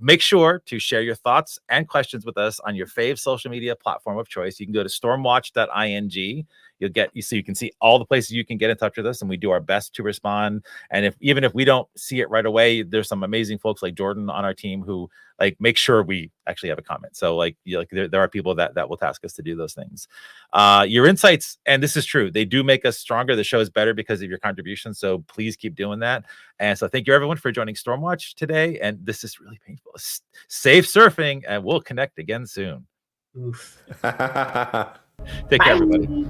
make sure to share your thoughts and questions with us on your fave social media platform of choice. You can go to stormwatch.ing. You can see all the places you can get in touch with us, and we do our best to respond. And even if we don't see it right away, there's some amazing folks like Jordan on our team who like make sure we actually have a comment. So there are people that will task us to do those things. Your insights, and this is true, they do make us stronger. The show is better because of your contributions. So please keep doing that. And so thank you everyone for joining Stormwatch today. And this is really painful. Safe surfing, and we'll connect again soon. Oof. Take care, everybody.